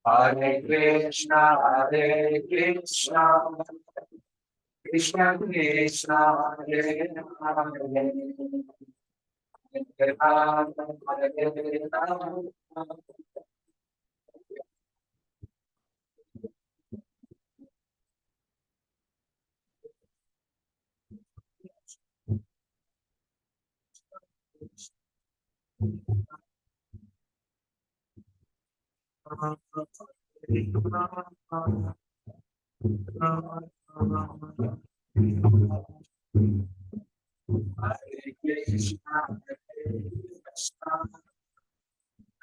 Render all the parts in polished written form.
Hare Krishna, Hare Krishna, Krishna Krishna, Hare Hare, Hare Rama, Hare Rama. Hare Krishna, Hare Krishna,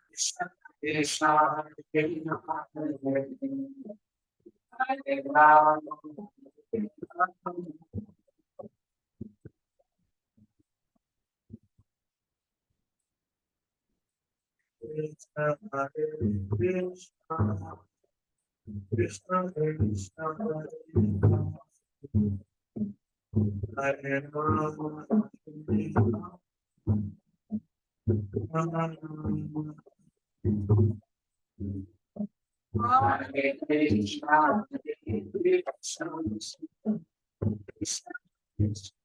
Krishna Krishna, Hare Hare, Hare Rama, Hare Rama. Krishna Hare Krishna, Krishna Krishna, Hare Rama, Hare Rama. Hare Krishna, Hare Krishna, Krishna Krishna.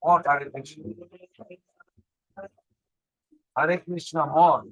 More Hare Krishna. Hare Krishna, more.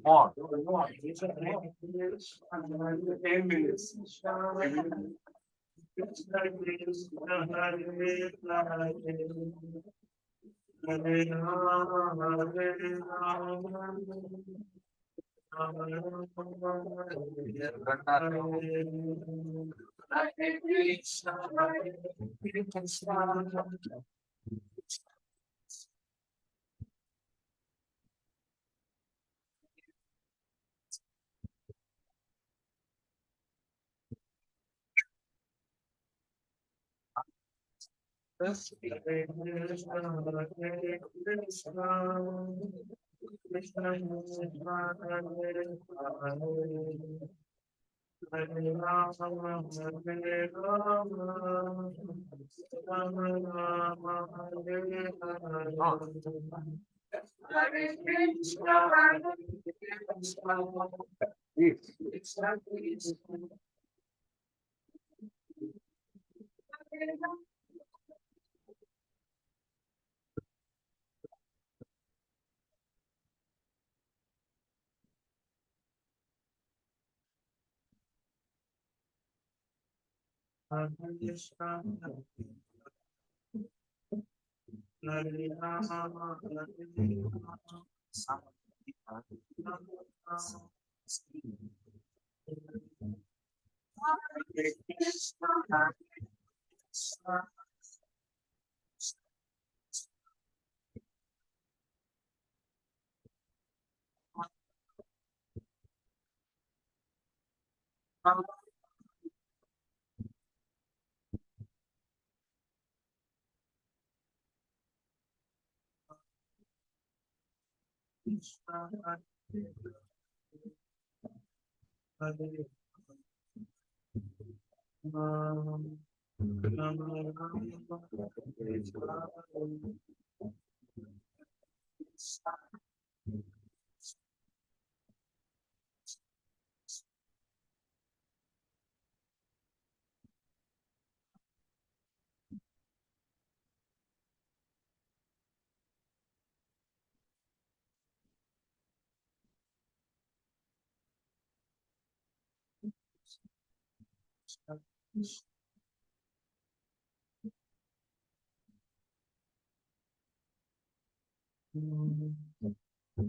It's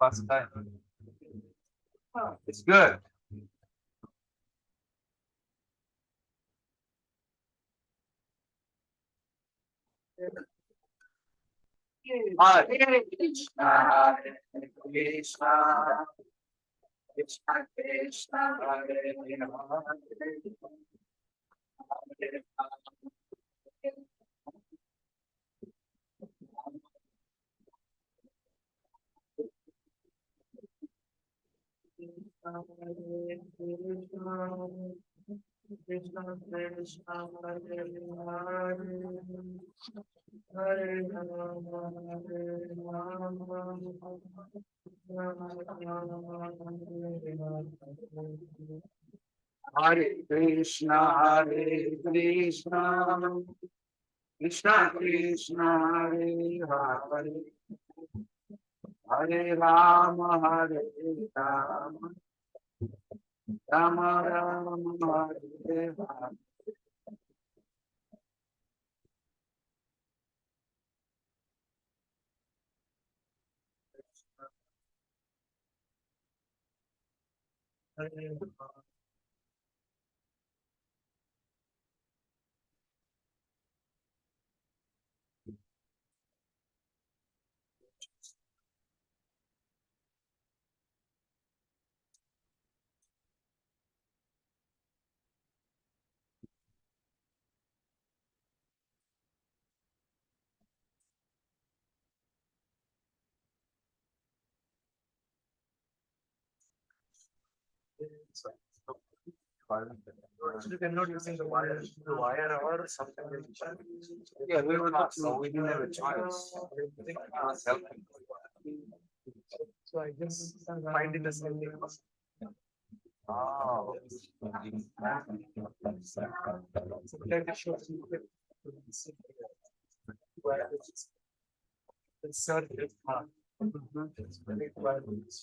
past time. It's good. Hare Krishna, Hare Krishna, Krishna Krishna, Hare Hare, Hare Krishna, Krishna Hare Hare, Hare Rama, Hare Rama, Hare Krishna, Hare Krishna, Krishna Krishna, Hare Hare, Hare Rama, Hare Rama, Rama Rama, Hare Hare. You cannot using the wire or something. Yeah, we were not, so we didn't have a choice. So I just find it as something. Oh. Sometimes it shows you that the surface part. It's very violent.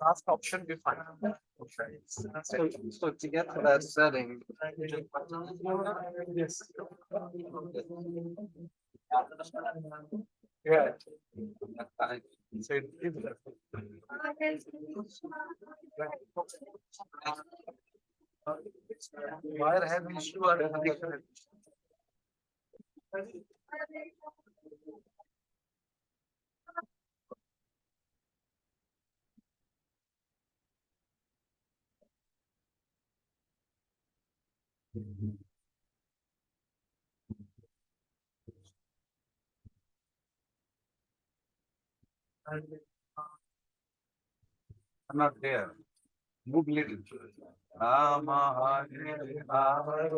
Last option we find. Okay. So to get to that setting, yes. Yeah. So why have issue or I'm not there. Move little. Rama Hare Hare.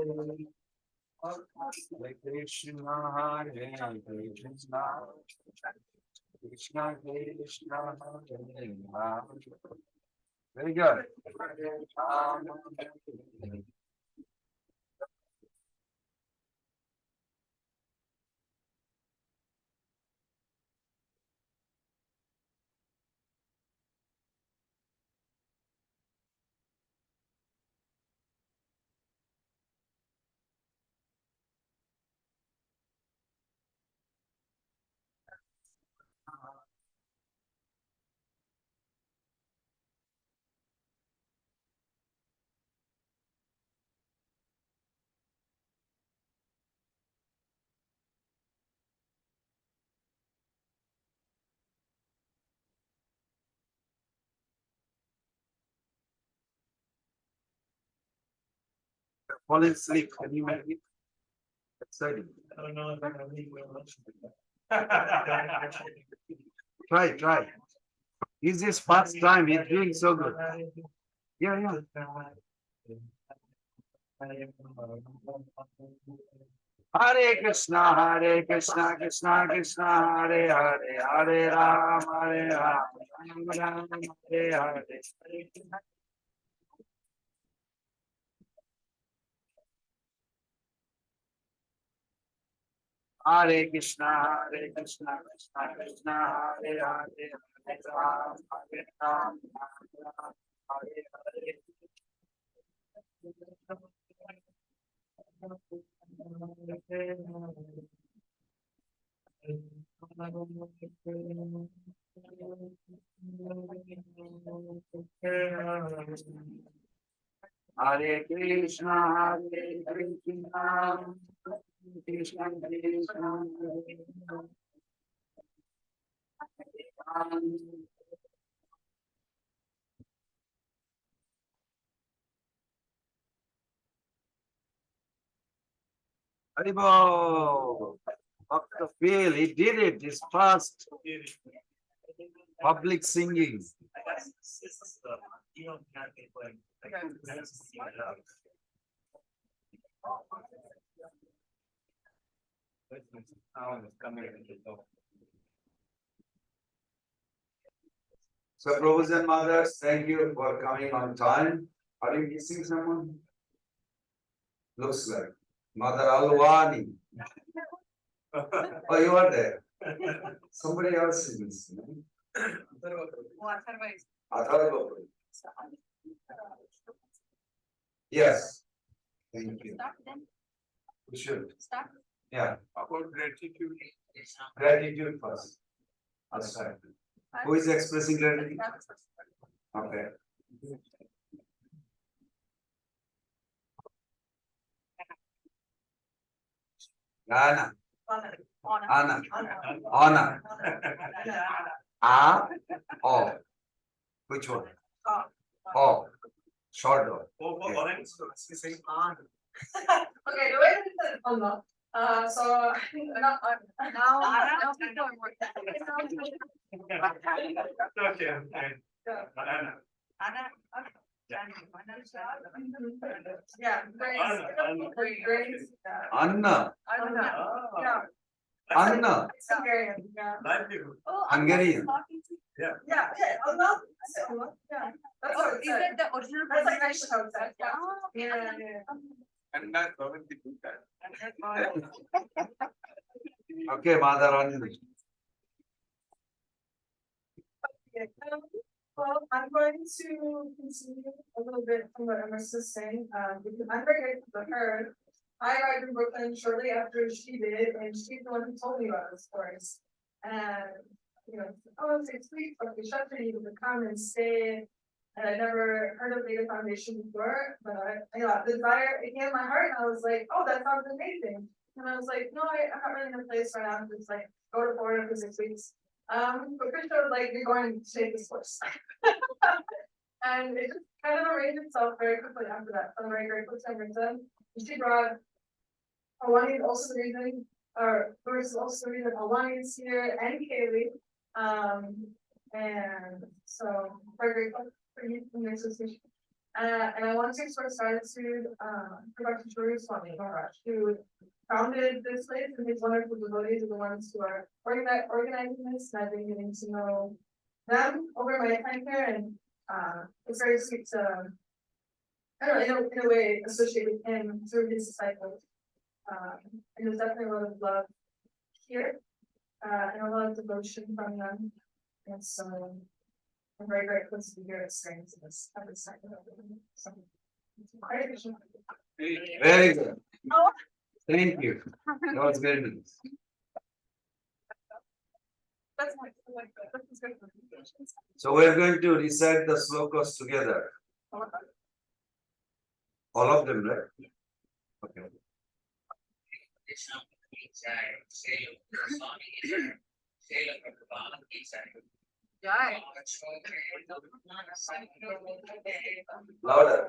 Hare Krishna Hare Krishna. Krishna Krishna Hare Hare. Very good. Fall asleep. Can you make it? Exciting. I don't know if I can leave Try, try. This is first time. He's doing so good. Yeah, yeah. Hare Krishna, Hare Krishna, Krishna Krishna, Hare Hare, Hare Ram, Hare Ram, Ram Ram, Hare Hare. Hare Krishna, Hare Krishna, Krishna Krishna, Hare Hare, Hare Ram, Hare Ram, Ram Ram, Hare Hare. Hare Krishna, Hare Krishna, Krishna Krishna, Hare Ram. Haribo, Dr. Phil, he did it. His first public singing. So, brothers and mothers, thank you for coming on time. Are you missing someone? Looks like Mother Alwani. Oh, you are there. Somebody else is missing. Atharva. Yes. Thank you. We should. Yeah. About gratitude. Gratitude first. That's right. Who is expressing gratitude? Okay. Anna. Anna. Anna. A. O. Which one? O. Short O. Okay. Okay, the way that it's on so now people are working. Okay, okay. Anna. Yeah, Grace. Anna. Yeah. Anna. Hungarian. Yeah. Hungarian. Yeah. Yeah. Yeah. Allah. Yeah. That's what is it the original? That's like nice how it's said. Yeah. And that's how we do that. Okay, Mother Anna. Well, I'm going to continue a little bit from what Emerson is saying, because I'm very grateful to her. I arrived in Brooklyn shortly after she did, and she's the one who told me about this course. And, you know, oh, it's 6 weeks, but we shut you to come and stay. And I never heard of Beta Foundation before, but I got the desire, it came in my heart, and I was like, oh, that sounds amazing. And I was like, no, I'm not really in a place right now, just like, go to Florida for 6 weeks. But Krishna was like, you're going to take this course. And it just kind of arranged itself very quickly after that. So I'm very grateful to Amrita. She brought Alani also the reason, or Bruce also the reason Alani's here and Kaylee. And so very grateful for you from your association. And I want to express gratitude for Dr. Shuri Swami Maharaj, who founded this place, and his wonderful devotees are the ones who are organizing this, and I've been getting to know them over my time here, and it's very sweet to, I don't know, in a way, associate with him through his disciples. And there's definitely a lot of love here, and a lot of devotion from them. And so I'm very grateful to be here experiencing this every second of it. So, quite efficient. Very good. Thank you. That was very nice. That's my, that's good. So we're going to recite the slokas together. All of them, right? Okay. Louder. Louder.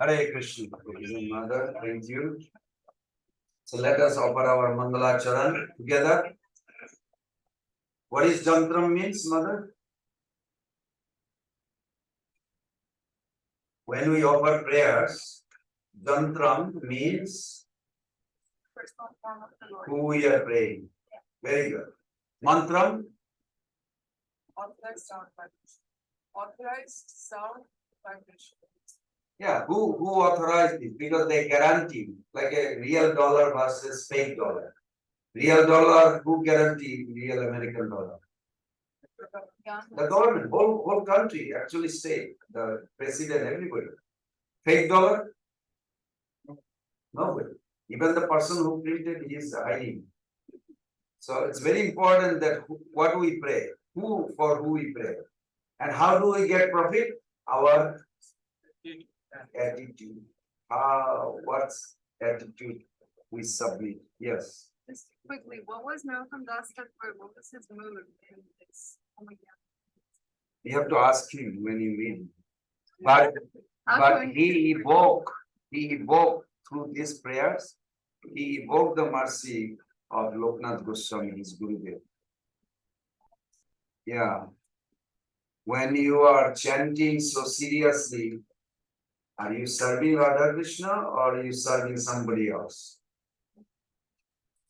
Hare Krishna, Mother, thank you. So let us offer our Mangala Charan together. What is Jantram means, Mother? When we offer prayers, Jantram means who we are praying. Very good. Mantram? Authorized sound vibration. Authorized sound vibration. Yeah, who authorized it? Because they guarantee, like a real dollar versus fake dollar. Real dollar, who guarantee real American dollar? The government, whole country, actually state, the president, everybody. Fake dollar? Nobody. Even the person who printed is hiding. So it's very important that what we pray, for who we pray. And how do we get profit? Our attitude. What's attitude we submit? Yes. Just quickly, what was Malcolm Duster for? What was his mood in this? Oh my God. You have to ask him when you meet him. But he evoked through these prayers, he evoked the mercy of Loknath Goswami, his Gurudev. Yeah. When you are chanting so seriously, are you serving Radha Krishna or are you serving somebody else?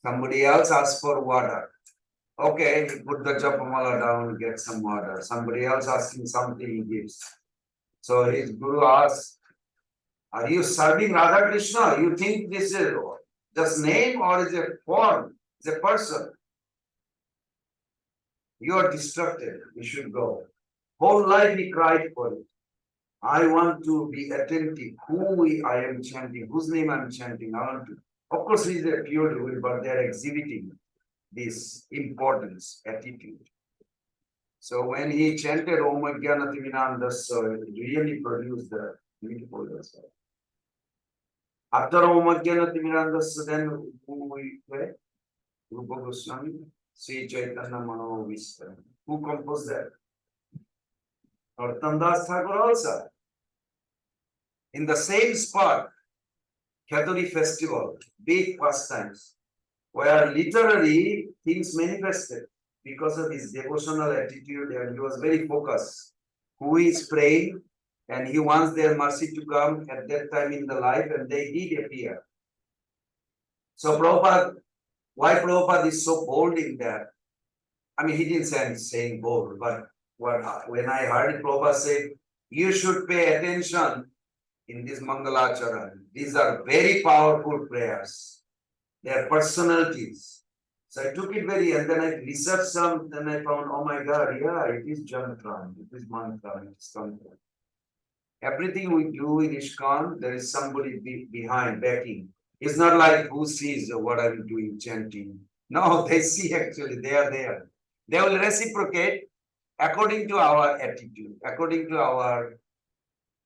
Somebody else asks for water. Okay, he put the japamala down, get some water. Somebody else asking something, he gives. So his guru asks, are you serving Radha Krishna? You think this is just name or is a form? It's a person. You are distracted. You should go. Whole life he cried for it. I want to be attentive. I am chanting, whose name I am chanting. I want to. Of course, he is a pure devotee, but they are exhibiting this importance, attitude. So when he chanted Om Ajnanatimirandasya, it really produced the beautiful result. After Om Ajnanatimirandasya, then who we play? Rupa Goswami, Sri Chaitanya Mano Vishnu. Who composed that? Narottam Das Thakur also. In the same spot, Khyaturi festival, big pastimes, where literary things manifested because of his devotional attitude, and he was very focused. Who is praying, and he wants their mercy to come at that time in the life, and they did appear. So Prabhupada, why Prabhupada is so bold in that? I mean, he didn't say I'm saying bold, but when I heard it, Prabhupada said, you should pay attention in this Mangalacharan. These are very powerful prayers. They are personalities. So I took it and then I researched some, then I found, oh my God, yeah, it is Jantran, it is mantra, it is tantra. Everything we do in ISKCON, there is somebody behind, backing. It's not like who sees what I'm doing, chanting. No, they see actually, they are there. They will reciprocate according to our attitude, according to our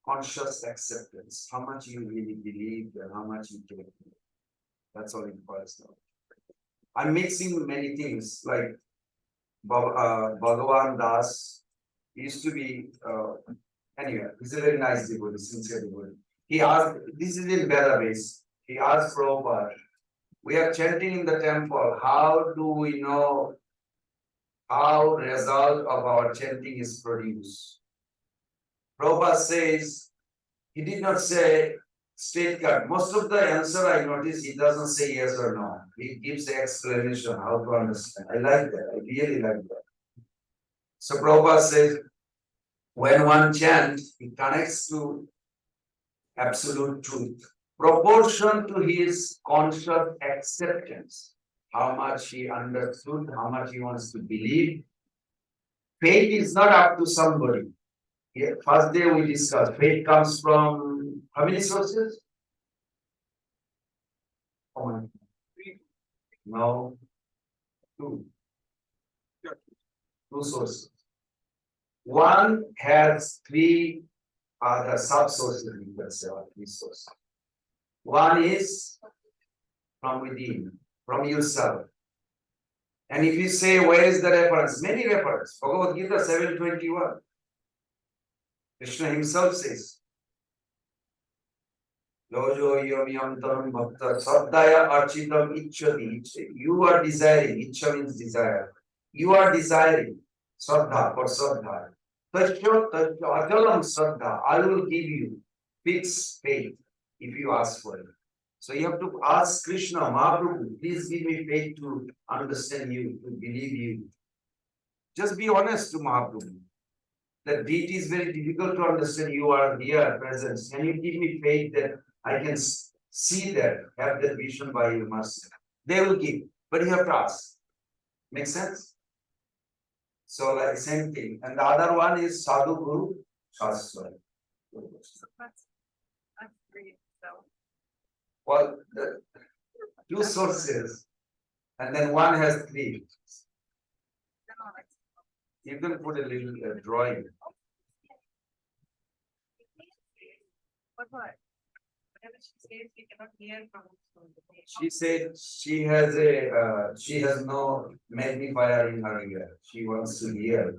conscious acceptance, how much you really believe and how much you take. That's all it boils down. I'm mixing many things like Bhagavan Das. He used to be, anyway, he's a very nice devotee, sincere devotee. He asked, this is in Vedabase, he asked Prabhupada, we are chanting in the temple, how do we know how result of our chanting is produced? Prabhupada says, he did not say straight cut. Most of the answer I notice, he doesn't say yes or no. He gives the explanation how to understand. I like that. I really like that. So Prabhupada says, when one chants, he connects to absolute truth. Proportion to his conscious acceptance. How much he understood, how much he wants to believe. Faith is not up to somebody. First day we discussed, faith comes from how many sources? No, two. Two sources. One has three other sub-sources, you can say, or three sources. One is from within, from yourself. And if you say, where is the reference? Many references. Bhagavad Gita 7:21. Krishna himself says, Lojo yomyam taram bhakta saddaya architam ichchati. You are desiring, ichcha means desire. You are desiring Saddha for Saddha. Tasya ajalam Saddha. I will give you fixed faith if you ask for it. So you have to ask Krishna, Mahaprabhu, please give me faith to understand you, to believe you. Just be honest to Mahaprabhu. That deity is very difficult to understand. You are here, present. Can you give me faith that I can see that, have that vision by your mercy? They will give, but you have to ask. Make sense? So like same thing. And the other one is Sadhu Guru Shastra. Well, the two sources, and then one has three. You can put a little drawing. What? Whatever she says, we cannot hear from. She said she has no magnifier in her ear. She wants to hear.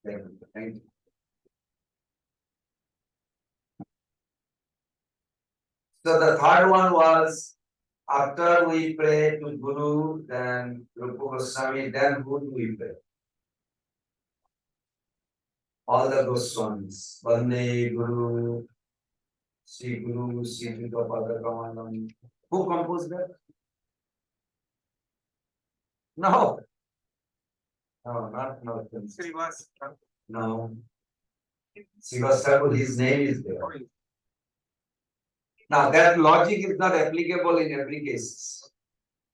Thank you. So the third one was after we pray to Guru, then Rupa Goswami, then who do we pray? All the Goswamis. Bande Guru, Sri Guru, Sri Upadesamrita Nactor. Who composed that? No. No, not Srivas. No. Srivas Thakur, his name is there. Now that logic is not applicable in every case.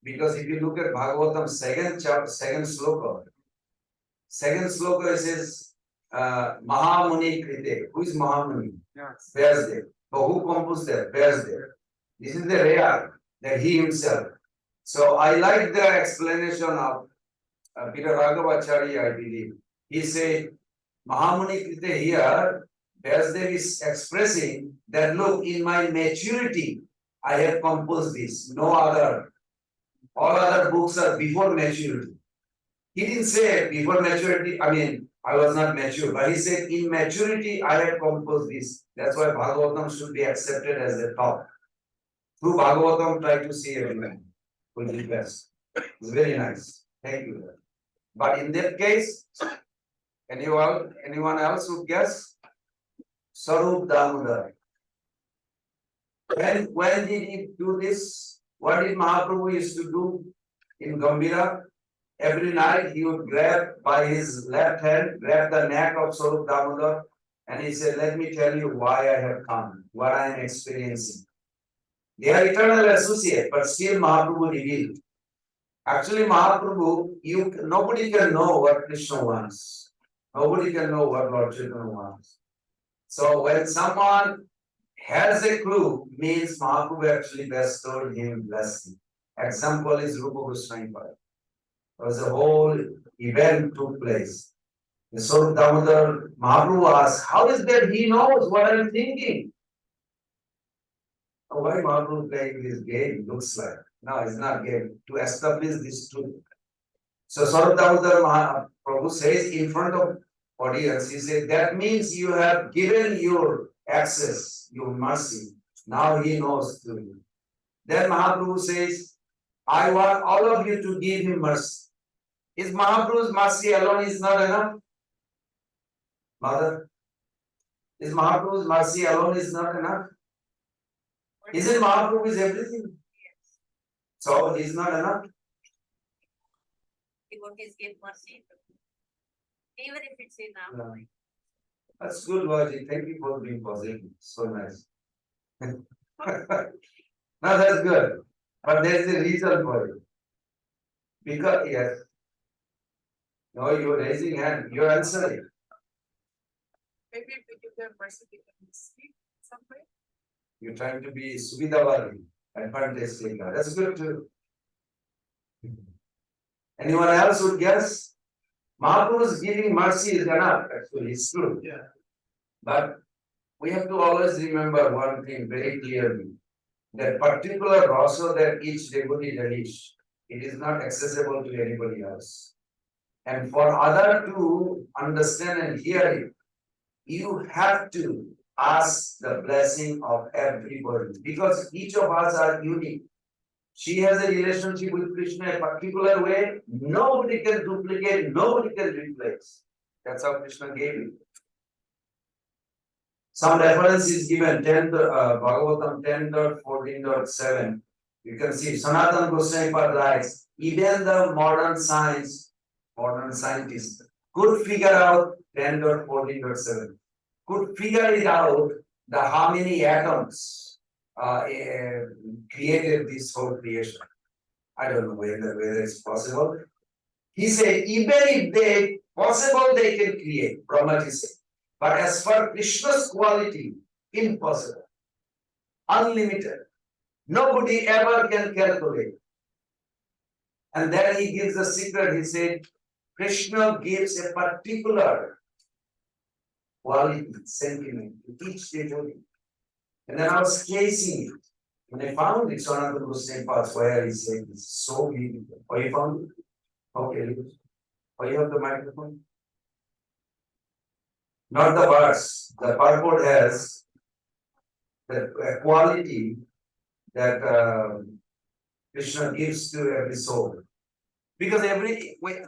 Because if you look at Bhagavatam second sloka, it says, Mahamuni Krite. Who is Mahamuni? Yes. Vyasdev. But who composed that? Vyasdev. This is the rare that he himself. So I like the explanation of Peter Raghavacharya, I believe. He said, Mahamuni Krite here, Vyasdev is expressing that look, in my maturity, I have composed this. No other. All other books are before maturity. He didn't say before maturity, I mean, I was not mature, but he said in maturity I have composed this. That's why Bhagavatam should be accepted as the top. Through Bhagavatam, try to see everyone will be best. It's very nice. Thank you. But in that case, anyone else would guess? Sarup Damodar. When did he do this? What did Mahaprabhu used to do in Gambhira? Every night he would grab by his left hand, grab the neck of Sarup Damodar, and he said, let me tell you why I have come, what I am experiencing. They are eternal associates, but still Mahaprabhu revealed. Actually, Mahaprabhu, nobody can know what Krishna wants. Nobody can know what Lord Chaitanya wants. So when someone has a clue, means Mahaprabhu actually bestowed him blessing. Example is Rupa Goswami. There was a whole event took place. The Sarup Damodar Mahaprabhu asked, how is that he knows what I am thinking? Why Mahaprabhu playing this game? Looks like. No, it's not game. To establish this truth. So Sarup Damodar Mahaprabhu says in front of audience, he said, that means you have given your access, your mercy. Now he knows to you. Then Mahaprabhu says, I want all of you to give him mercy. Is Mahaprabhu's mercy alone is not enough? Mother? Is Mahaprabhu's mercy alone is not enough? Isn't Mahaprabhu is everything? So he's not enough? Devotees give mercy. Even if it's in No. That's good logic. Thank you for being positive. So nice. No, that's good. But there's a reason for it. Because, yes. No, you're raising hand. You're answering. Maybe if we give them mercy, they can sleep some way. You're trying to be Suvidavali, advantage taker. That's good too. Anyone else would guess? Mahaprabhu's giving mercy is enough, actually, it's true. Yeah. But we have to always remember one thing very clearly. That particular rasa that each devotee relish, it is not accessible to anybody else. And for other to understand and hear it, you have to ask the blessing of everybody. Because each of us are unique. She has a relationship with Krishna a particular way, nobody can duplicate, nobody can replace. That's how Krishna gave it. Some reference is given, Bhagavatam 10.14.7. You can see Sanatana Goswami writes, even the modern scientists could figure out 10.14.7, could figure it out how many atoms created this whole creation. I don't know whether it's possible. He said, even if they possible, they can create, Brahmaji said. But as for Krishna's quality, impossible. Unlimited. Nobody ever can calculate. And then he gives a secret. He said, Krishna gives a particular quality, sentiment to each devotee. And then I was chasing it. When I found it, Sanatana Goswami Path, where he said, it's so beautiful. Oh, you found it? Okay. Oh, you have the microphone? Not the verse. The purport has the quality that Krishna gives to every soul. Because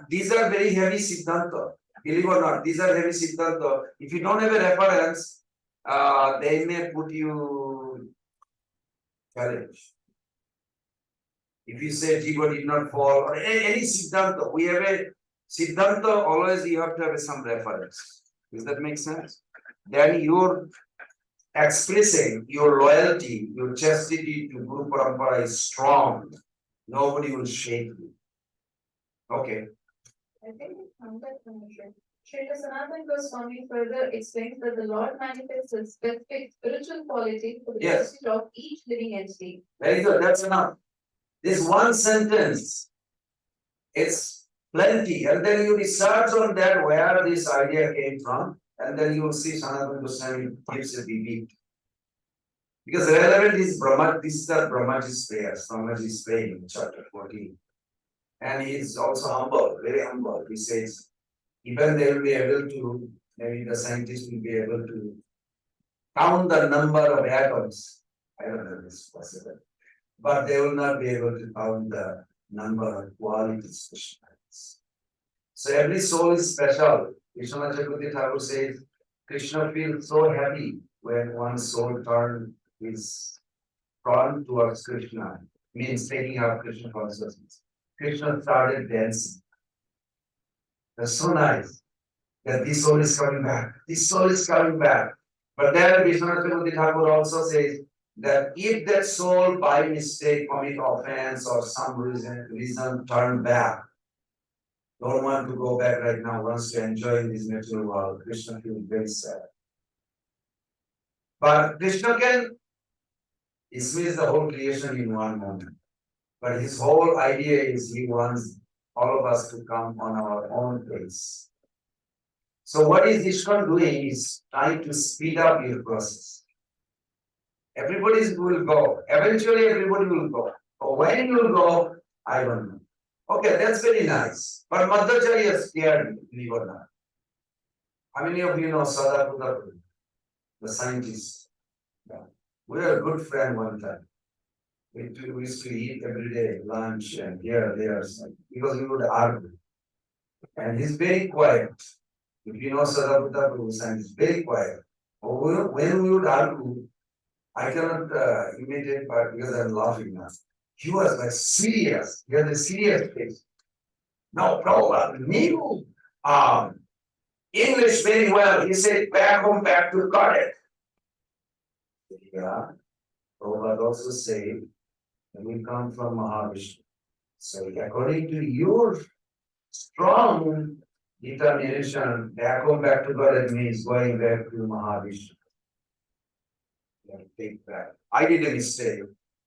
these are very heavy siddhanta. Believe or not, these are heavy siddhanta. If you don't have a reference, they may put you challenge. If you say Jiva did not fall, or any siddhanta, we have a siddhanta, always you have to have some reference. Does that make sense? Then you're expressing your loyalty, your chastity to Guru Parampara is strong. Nobody will shake you. Okay. I think it comes from the Srila Sanatana Goswami further explains that the Lord manifests a specific spiritual quality for the Yes. benefit of each living entity. Very good, that's enough. This one sentence, it's plenty, and then you research on that where this idea came from, and then you will see Sanatana Goswami gives a repeat. Because relevant is Brahma, this is the Brahmaji's prayers, Brahmaji's praying in chapter 14. And he is also humble, very humble. He says, even they will be able to, maybe the scientists will be able to count the number of atoms. I don't know if it's possible. But they will not be able to count the number of qualities. So every soul is special. Vishwanath Chakravarti Thakur says, Krishna feels so happy when one soul is drawn towards Krishna, means taking up Krishna consciousness. Krishna started dancing. That's so nice that this soul is coming back. This soul is coming back. But then Vishwanath Chakravarti Thakur also says that if that soul by mistake commit offense or some reason turn back, don't want to go back right now, wants to enjoy this natural world, Krishna feels very sad. But Krishna can dismiss the whole creation in one moment. But his whole idea is he wants all of us to come on our own pace. So what is ISKCON doing is trying to speed up your process. Everybody will go. Eventually everybody will go. But when you will go, I don't know. Okay, that's very nice. But Madhacharya scared me, believe it or not. How many of you know Sadaputta, the scientist? Yeah. We were a good friend one time. We used to eat every day, lunch and here, there, because we would argue. And he's very quiet. If you know Sadaputta Prabhu, he's very quiet. When we would argue, I cannot imitate part because I'm laughing now. He was like serious. He had a serious face. No problem. Knew English very well. He said, back home, back to Kodak. Yeah. Prabhupada also said, we come from Mahavishnu. So according to your strong determination, back home, back to God, means going back to Mahavishnu. Take back. I did a mistake.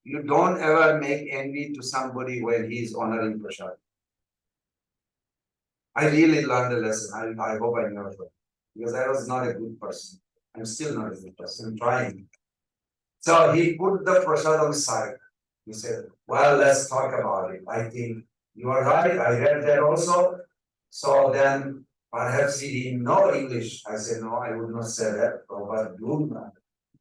You don't ever make envy to somebody when he is honoring Prasad. I really learned a lesson. I hope I never forget. Because I was not a good person. I'm still not a good person. I'm trying. So he put the Prasad on side. He said, well, let's talk about it. I think you are right. I read that also. So then perhaps he didn't know English. I said, no, I would not say that. But do not.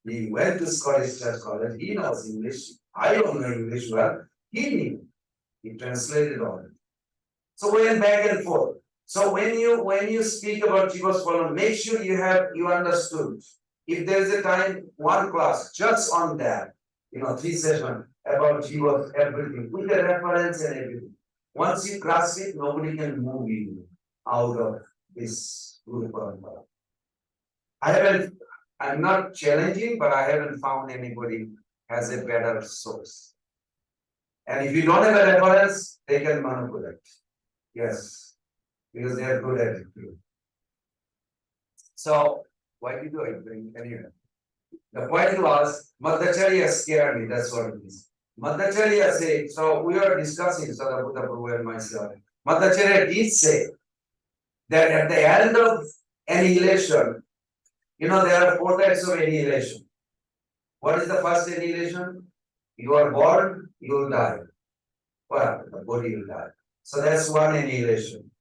He went to Scottish Church College. He knows English. I don't know English well. He knew. He translated all it. So we went back and forth. So when you speak about Jiva's problem, make sure you understood. If there is a time, one class just on that, 3 sessions about Jiva's everything, with the reference and everything. Once you grasp it, nobody can move you out of this group. I'm not challenging, but I haven't found anybody has a better source. And if you don't have a reference, they can manipulate. Yes, because they are good at it too. So, why did I bring anyway? The point was, Madhacharya scared me, that's what it is. Madhacharya said, so we were discussing, Sadaputta Prabhu and myself. Madhacharya did say that at the end of annihilation, there are 4 types of annihilation. What is the first annihilation? You are born, you will die. Well, the body will die. So that's one annihilation.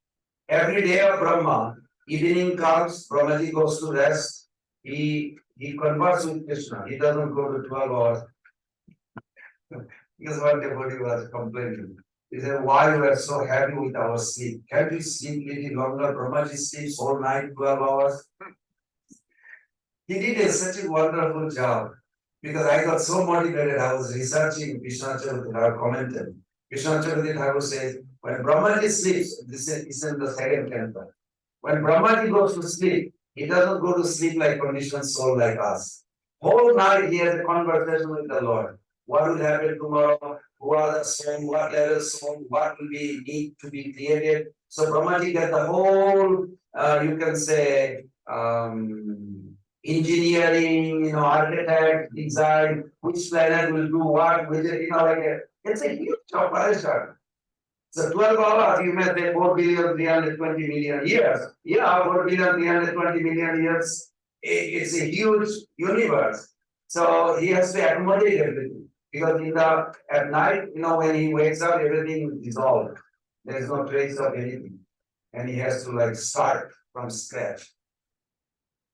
Every day of Brahma, evening comes, Brahmaji goes to rest. He converts with Krishna. He doesn't go to 12 hours. Because one devotee was complaining. He said, why you are so happy with our sleep? Can't we sleep a little longer? Brahmaji sleeps all night, 12 hours. He did such a wonderful job. Because I got so motivated, I was researching Vishwanath Chakravarti Thakur commented. Vishwanath Chakravarti Thakur says, when Brahmaji sleeps, this is in the second canto. When Brahmaji goes to sleep, he doesn't go to sleep like conditioned soul like us. Whole night he has a conversation with the Lord. What will happen tomorrow? Who are the soul? What level soul? What will be need to be created? So Brahmaji gets the whole you can say, engineering, architect, design, which planet will do what, it's a huge operation. So 12 hours, you may say 4,320,000,000 years. Yeah, 4,320,000,000 years, it's a huge universe. So he has to accommodate everything. Because at night, when he wakes up, everything is dissolved. There's no trace of anything. And he has to start from scratch.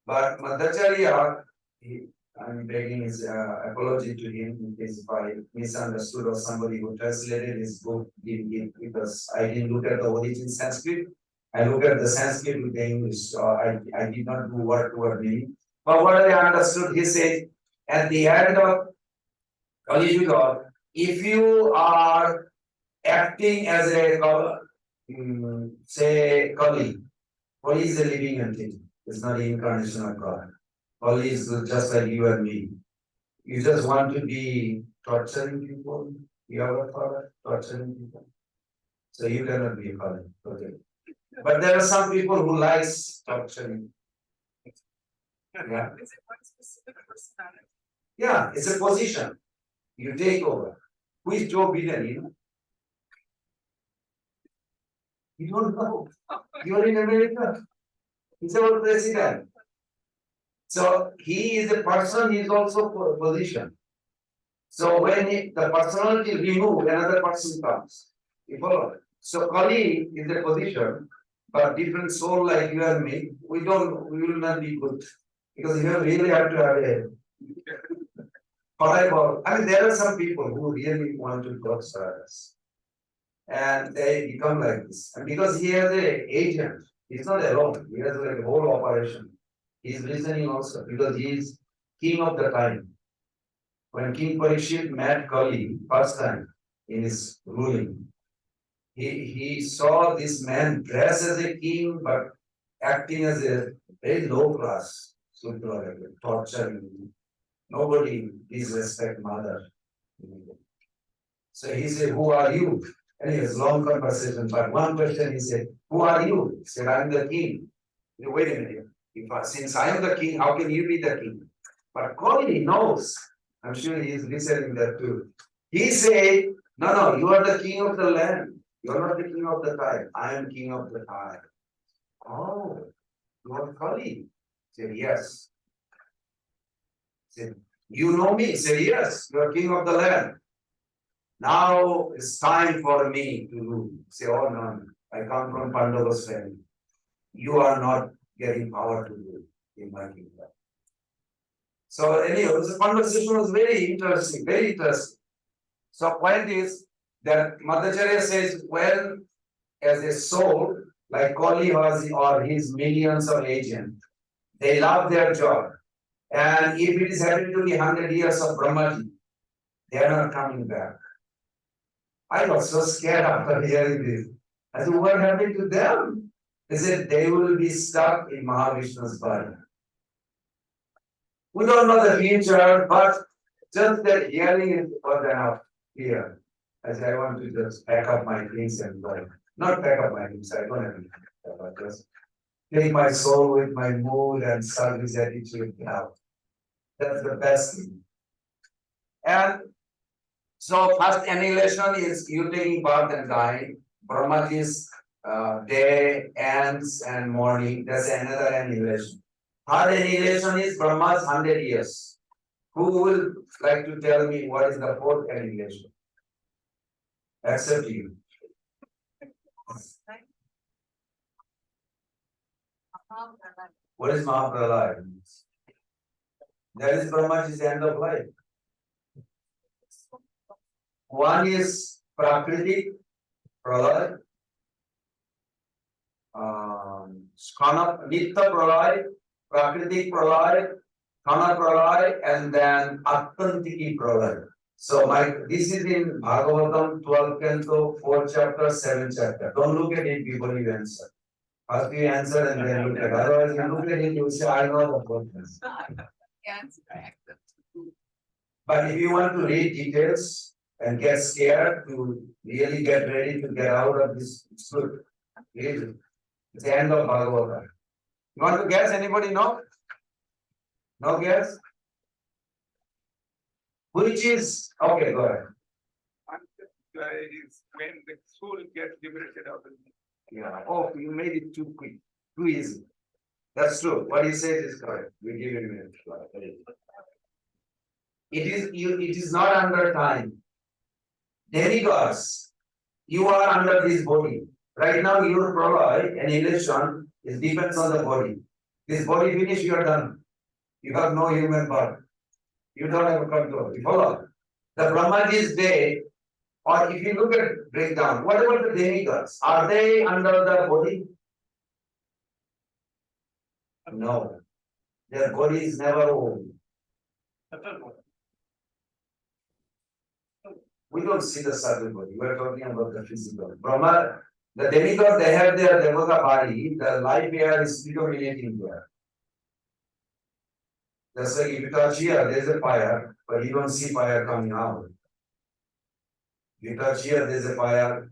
But Madhacharya, I'm begging his apology to him in case if I misunderstood or somebody who translated his book because I didn't look at the origin Sanskrit. I looked at the Sanskrit with the English, so I did not do word to word meaning. But what I understood, he said, at the end of Kali Yuga, if you are acting as a say Kali, Kali is a living entity. It's not the incarnation of God. Kali is just like you and me. You just want to be torturing people. You ever thought of torturing people? So you cannot be a Kali. Okay. But there are some people who likes torturing. Yeah. Is it one specific personality? Yeah, it's a position. You take over. Who is Joe Biden? You don't know. You are in America. He's our president. So he is a person, he is also a position. So when the personality removed, another person comes. You follow? So Kali is a position, but different soul like you and me, we will not be good. Because you really have to have a there are some people who really want to torture us. And they become like this. And because he has an agent, he's not alone, he has a whole operation. He's listening also because he is king of the time. When King Parikshit met Kali first time in his ruling, he saw this man dressed as a king but acting as a very low class, torturing. Nobody disrespect mother. So he said, "Who are you?" And he has long conversation. But one question he said, "Who are you?" He said, "I'm the king." He said, "Wait a minute. Since I am the king, how can you be the king?" But Kali knows. I'm sure he is listening that too. He said, "No, you are the king of the land. You are not the king of the tribe. I am king of the tribe." Oh, you are Kali? He said, "Yes." He said, "You know me?" He said, "Yes, you are king of the land. Now it's time for me to rule." Say, "Oh no, I come from Pandava's family. You are not getting power to rule in my kingdom." So anyway, this conversation was very interesting, very interesting. So point is that Madhacharya says, well, as a soul, like Kali has or his millions of agents, they love their job. And if it is having to be 100 years of Brahmaji, they are not coming back. I got so scared after hearing this. I said, what happened to them? They said they will be stuck in Mahavishnu's body. We don't know the future, but just that hearing was enough here. I said, I want to just pack up my things and go. Not pack up my things, I don't have anything, but just take my soul with my mood and service attitude now. That's the best thing. And so first annihilation is you taking birth and dying. Brahmaji's day ends and morning. That's another annihilation. Third annihilation is Brahma's 100 years. Who will like to tell me what is the fourth annihilation? Except you. What is Mahapralaya? That is Brahmaji's end of life. One is Prakritik Pralay, Nitya Pralay, Prakritik Pralay, Khana Pralay, and then Atmantiki Pralay. So this is in Bhagavatam 12th canto, 4th chapter, 7th chapter. Don't look at it before you answer. First you answer and then look at it. Otherwise you look at it, you say, I know the fourth answer. But if you want to read details and get scared to really get ready to get out of this, it's good. It's the end of Bhagavatam. You want to guess? Anybody know? No guess? Which is okay, go ahead. Is when the soul gets liberated out of the Yeah. Oh, you made it too quick, too easy. That's true. What he says is correct. We give him a minute. It is not under time. Demigods, you are under this body. Right now, your prologue and illusion is depends on the body. This body finish, you are done. You have no human body. You don't have control. You follow? The Brahmaji's day, or if you look at breakdown, what about the demigods? Are they under the body? No. Their body is never old. We don't see the subtle body. We are talking about the physical. Brahma, the demigod, they have their devaka body. The life air is predominating there. Just like if you touch here, there's a fire, but you don't see fire coming out. If you touch here, there's a fire.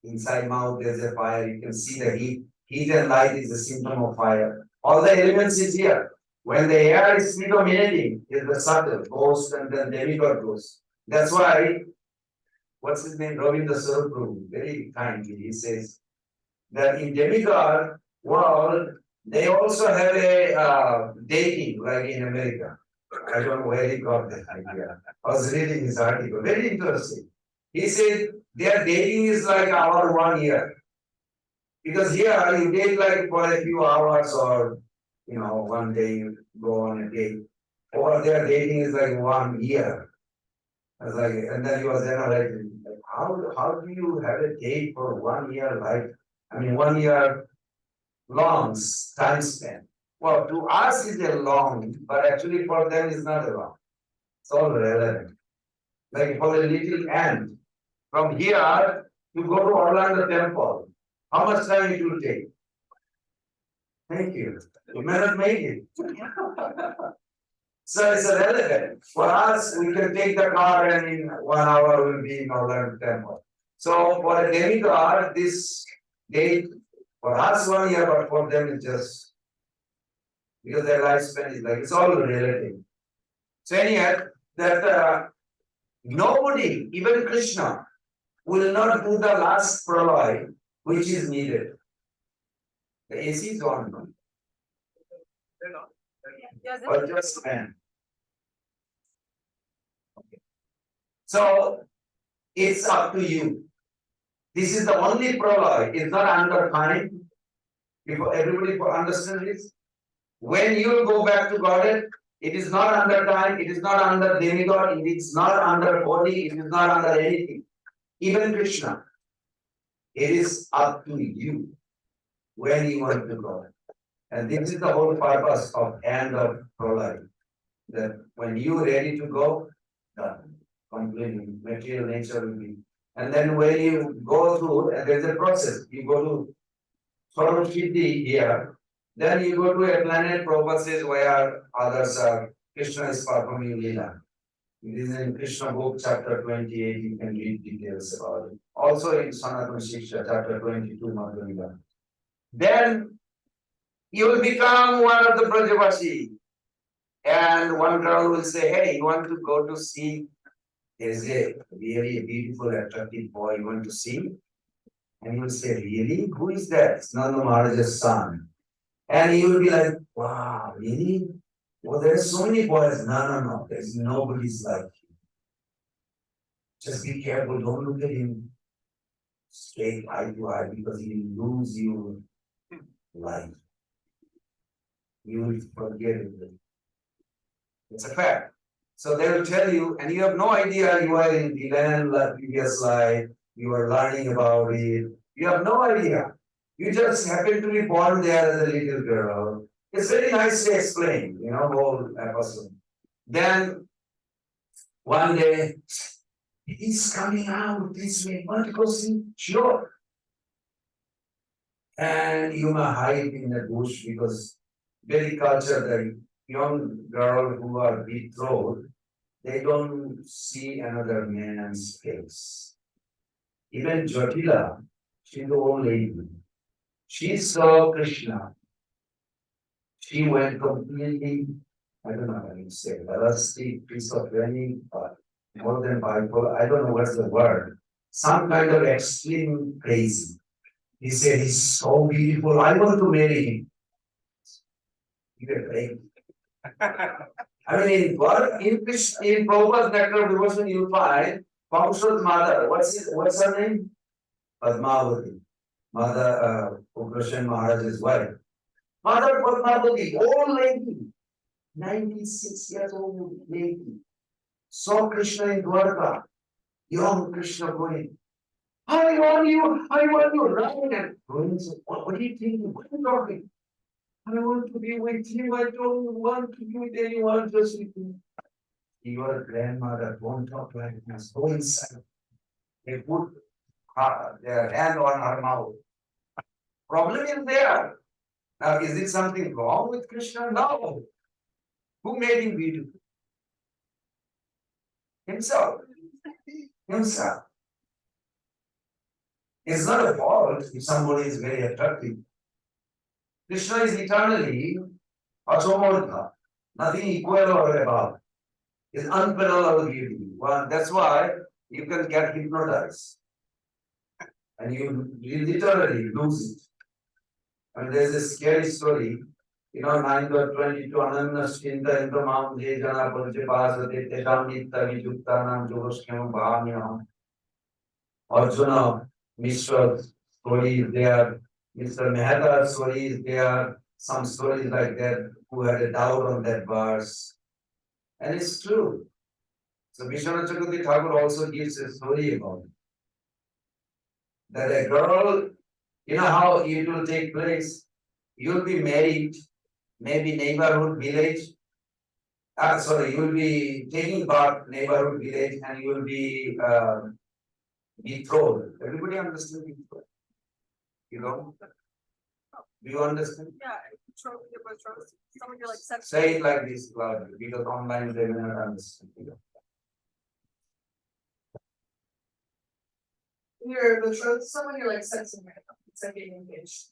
Inside mouth, there's a fire. You can see the heat. Heat and light is a symptom of fire. All the elements is here. When the air is predominating, is the subtle ghost and then demigod ghost. That's why, what's his name? Ravinda Sarupru, very kindly, he says that in demigod world, they also have a dating like in America. I don't know where he got that idea. I was reading his article, very interesting. He said their dating is like our 1 year. Because here you date like for a few hours or one day you go on a date. Over there dating is like 1 year. I was like, and then he was analyzing like how do you have a date for 1 year like 1 year long time span? Well, to us is a long, but actually for them is not a long. It's all relevant. Like for a little ant, from here to go to Orlando Temple, how much time it will take? Thank you. You may not make it. So it's irrelevant. For us, we can take the car and in 1 hour we'll be in Orlando Temple. So for a demigod, this date, for us 1 year, but for them it's just because their lifespan is like, it's all relative. So anyhow, that nobody, even Krishna, will not do the last prologue which is needed. The AC is on, no? Or just man. Okay. So it's up to you. This is the only prologue. It's not under time. Before everybody understand this. When you go back to Godhead, it is not under time, it is not under demigod, it is not under body, it is not under anything. Even Krishna. It is up to you when you want to go. And this is the whole purpose of end of prologue. That when you are ready to go, done. Completely material nature will be. And then when you go through, and there's a process, you go to Swarup Siddhi here, then you go to a planet purposes where others are, Krishna is performing Leela. It is in Krishna book, chapter 28, you can read details about it. Also in Sanatana Shiksha, chapter 22, Madhuranga. Then you will become one of the Brajavasi. And one girl will say, hey, you want to go to see? There is a really beautiful, attractive boy you want to see? And you will say, really? Who is that? It's Nanda Maharaja's son. And you will be like, wow, really? Well, there are so many boys. No. There's nobody's like him. Just be careful. Don't look at him straight eye to eye because he will lose your life. You will forget it. It's a fact. So they will tell you, and you have no idea you are in the land previous life, you are learning about it. You have no idea. You just happen to be born there as a little girl. It's very nicely explained, whole episode. Then one day, he's coming out this way. Want to go see? Sure. And you may hide in the bush because very culture, the young girl who are betrothed, they don't see another man's face. Even Jatila, she's the old lady. She saw Krishna She went completely, I don't know how you say, elastic piece of training, more than bipolar, I don't know what's the word. Some kind of extreme crazy. He said, he's so beautiful, I want to marry him. Give a break. I mean, in Prabhupada's Nectar of Devotion, you'll find Kamsa's mother. What's her name? Padmavati. Mother, Ugrasena Maharaj's wife. Mother Padmavati, old lady, 96 years old lady. Saw Krishna in Dwarka, young Krishna going, I want you, running and going. What are you thinking? What are you talking? I want to be with you. I don't want to be with anyone, just with you. Your grandmother won't talk like this. Go inside. They put their hand on her mouth. Problem is there. Now, is it something wrong with Krishna? No. Who made him beautiful? Himself. Himself. It's not a fault if somebody is very attractive. Krishna is eternally Achamodha, nothing equal or above. It's unparalleled beauty. Well, that's why you can get hypnotized. And you literally lose it. And there's a scary story. 9.22 Ananastinta in the Mount Jana Purjapasate Tedamita Vijuktanam Jogoskam Bhamyam. Arjuna, Mishra story is there, Mr. Mehta's story is there, some stories like that, who had a doubt on that verse. And it's true. So Vishwanath Chakravarti Thakur also gives a story about it. That a girl, you know how it will take place? You'll be married, maybe neighborhood village. You'll be taking part neighborhood village and you will be betrothed. Everybody understand betrothed? You know? Do you understand? Yeah, someone you're like sex. Say it like this loudly because online they may not understand. You're betrothed to someone you're like sexing with. It's like being engaged.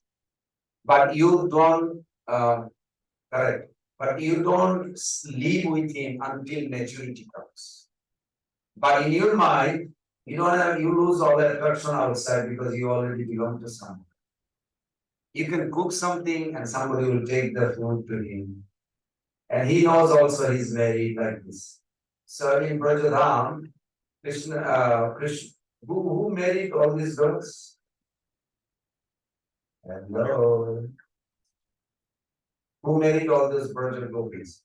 But you don't correct. But you don't live with him until maturity comes. But in your mind, you lose all that attraction outside because you already belong to someone. You can cook something and somebody will take the food to him. And he knows also he's married like this. So in Brajadham, Krishna, who married all these girls? Hello. Who married all those Braja gopis?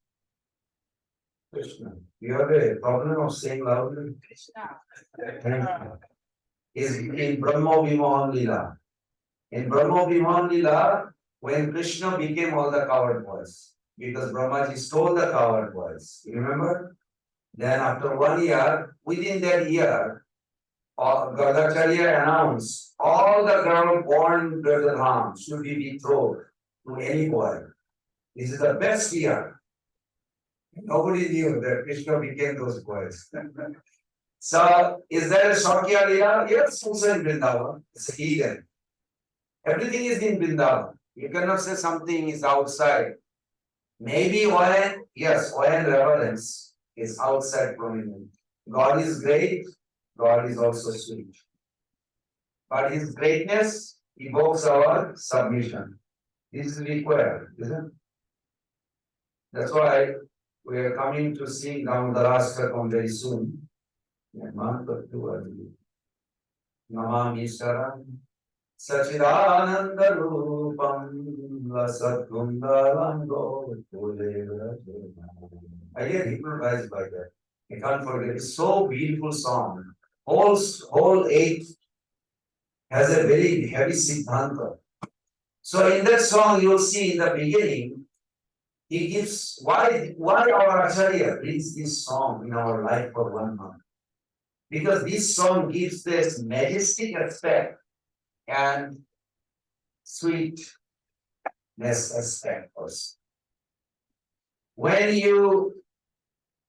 Krishna. You have a problem of saying loudly? Krishna. Is in Brahma Vimohan Lila. In Brahma Vimohan Lila, when Krishna became all the coward boys, because Brahmaji stole the coward boys. You remember? Then after 1 year, within that year, Gadacharya announced all the girls born in Brajadham should be betrothed to any boy. This is the best year. Nobody knew that Krishna became those boys. So, is there a Shakya Lila? Yes, also in Vrindavan. It's hidden. Everything is in Vrindavan. You cannot say something is outside. Maybe when reverence is outside prominent. God is great, God is also sweet. But his greatness evokes our submission. This is required, isn't it? That's why we are coming to sing down the last Shakam very soon. Namami Saram Sachidananda Rupam Lasatkundalango. I get hypnotized by that. I can't forget. It's so beautiful song. Whole eight has a very heavy siddhanta. So in that song, you'll see in the beginning, he gives why our Acharya brings this song in our life for 1 month. Because this song gives this majestic aspect and sweetness aspect also. When you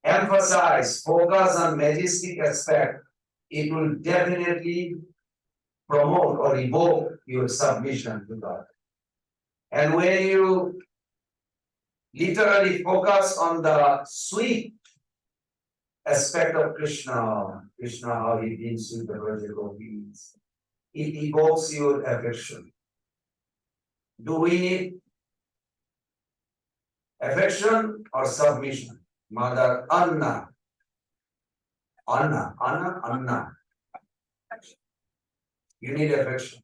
emphasize, focus on majestic aspect, it will definitely promote or evoke your submission to God. And when you literally focus on the sweet aspect of Krishna, Krishna, how he deals with the Raja gopis. It evokes your affection. Do we need affection or submission? Mother Anna. Anna. You need affection.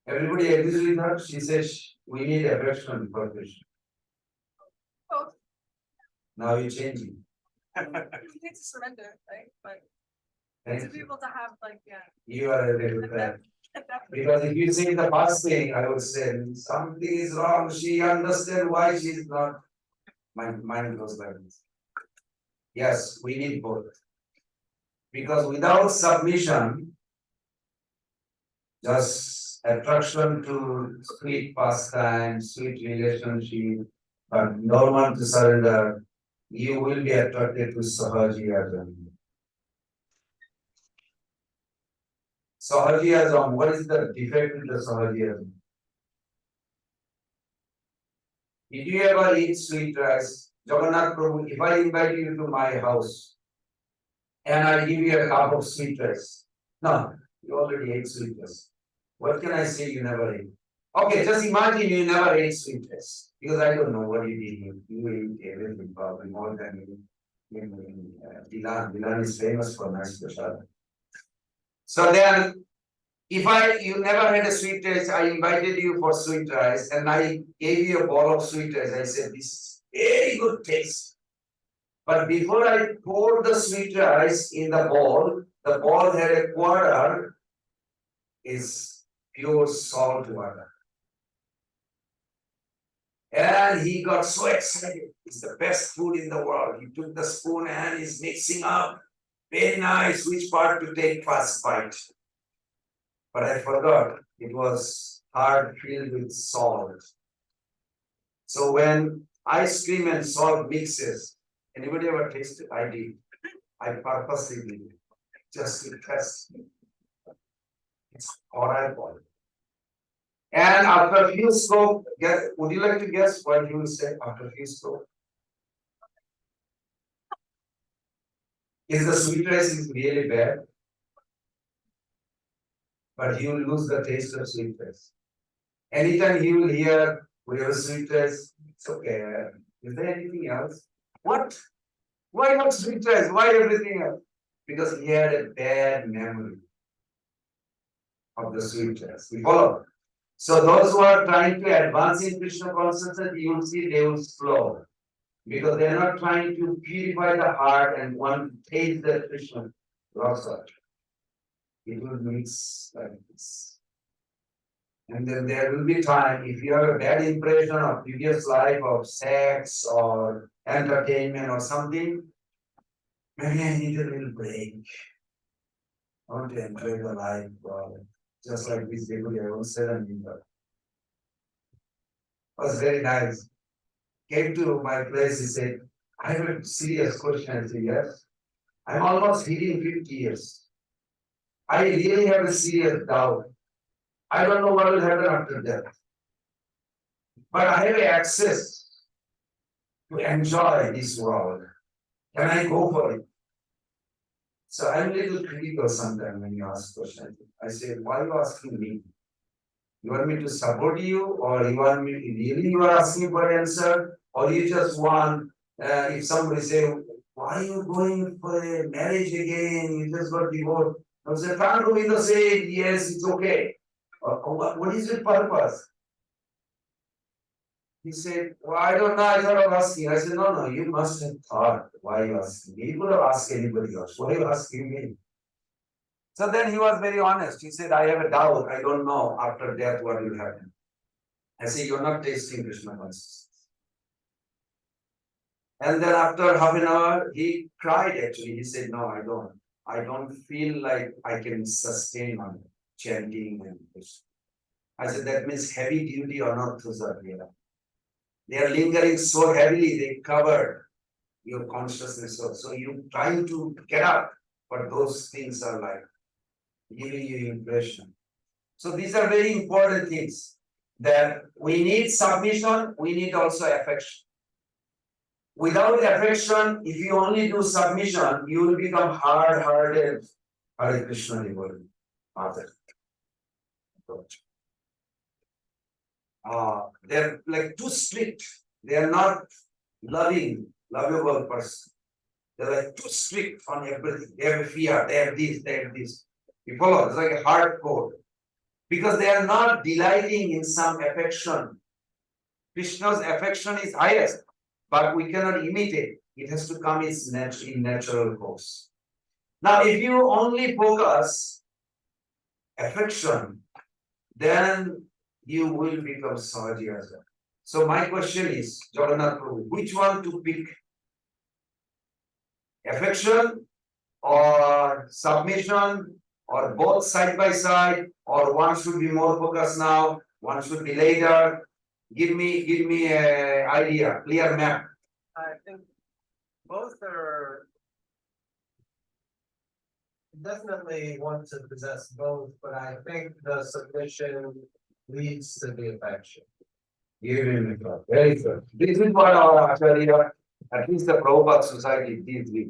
Everybody agrees with her. She says we need affection for Krishna. Now you're changing. You need to surrender, right? But to be able to have like, yeah. You are agree with that. Because if you say the first thing, I would say something is wrong. She understands why she's not. My mind goes like this. Yes, we need both. Because without submission, just attraction to sweet pastime, sweet relationship, but no one to surrender, you will be attracted to Sahajiyasam. Sahajiyasam, what is the defect in the Sahajiyasam? Did you ever eat sweet rice? Jagannath Prabhu, if I invite you to my house and I give you a cup of sweet rice, no, you already ate sweet rice. What can I say you never ate? Okay, just imagine you never ate sweet rice. Because I don't know what you did. You ate everything probably more than Dilan. Dilan is famous for nice prasad. So then, if you never had a sweet rice, I invited you for sweet rice and I gave you a bowl of sweet rice. I said, this is very good taste. But before I poured the sweet rice in the bowl had a quarter is pure salt water. And he got so excited. It's the best food in the world. He took the spoon and is mixing up. Very nice, which part to take first bite. But I forgot, it was hard filled with salt. So when ice cream and salt mixes, anybody ever tasted? I did. I purposely did it. Just to test. It's horrible. And after a few strokes, would you like to guess what he will say after a few strokes? Is the sweet rice is really bad? But he will lose the taste of sweet rice. Anytime he will hear, we have a sweet rice, it's okay. Is there anything else? What? Why not sweet rice? Why everything else? Because he had a bad memory of the sweet rice. We follow. So those who are trying to advance in Krishna consciousness, you will see they will slow. Because they are not trying to purify the heart and want to taste the Krishna rasa. It will mix like this. And then there will be time, if you have a bad impression of previous life of sex or entertainment or something, maybe I need a little break. I want to enjoy the life, just like this people I once said, and it was very nice. Came to my place, he said, I have a serious question. I said, yes. I'm almost hitting 50 years. I really have a serious doubt. I don't know what will happen after death. But I have access to enjoy this world. Can I go for it? So I'm a little critical sometimes when you ask questions. I say, why are you asking me? You want me to support you, or you want me really you are asking for an answer, or you just want if somebody say, why are you going for a marriage again? You just got divorced. I say, Pranavina said, yes, it's okay. What is your purpose? He said, well, I don't know, I thought of asking. I said, no, you must have thought why you asking me. You could have asked anybody else. Why are you asking me? So then he was very honest. He said, I have a doubt. I don't know after death what will happen. I said, you're not tasting Krishna consciousness. And then after half an hour, he cried actually. He said, no, I don't. I don't feel like I can sustain on chanting and this. I said, that means heavy duty or not to Zarvira. They are lingering so heavily, they cover your consciousness. So you trying to get up, but those things are like giving you impression. So these are very important things that we need submission, we need also affection. Without affection, if you only do submission, you will become hard-hearted. Hare Krishna Devotee. They're like too strict. They are not lovable person. They're like too strict on everything. They have fear, they have this, they have this. You follow? It's like a hard code. Because they are not delighting in some affection. Krishna's affection is highest, but we cannot imitate. It has to come in natural course. Now, if you only focus affection, then you will become Sahaji as well. So my question is, Jagannath Prabhu, which one to pick? Affection or submission or both side by side, or one should be more focused now, one should be later? Give me a idea, clear map. I think both are definitely want to possess both, but I think the submission leads to the affection. Very good. This is what our Acharya, at least the Prabhupada society, deals with.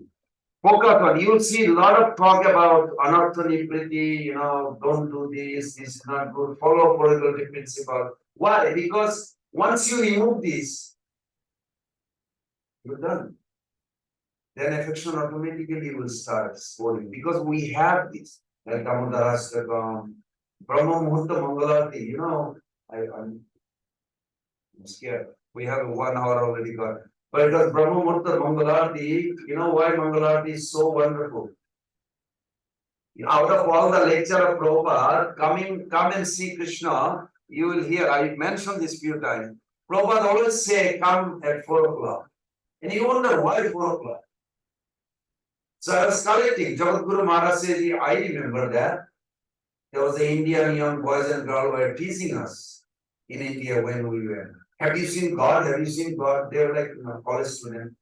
Focus on, you'll see a lot of talk about anarthani priti, don't do this is not good, follow productivity principle. Why? Because once you remove this, you're done. Then affection automatically will start spoiling. Because we have this, like Damodarastakam, Brahma Muhurta Mangalarti, I'm scared. We have 1 hour already got. But because Brahma Muhurta Mangalarti, you know why Mangalarti is so wonderful? Out of all the lecture of Prabhupada, come and see Krishna, you will hear, I mentioned this few times. Prabhupada always say, come at 4 o'clock. And you wonder why 4 o'clock? So I was collecting, Jagat Guru Maharaj says, I remember that. There was an Indian young boys and girls were teasing us in India when we were. Have you seen God? Have you seen God? They were like college students.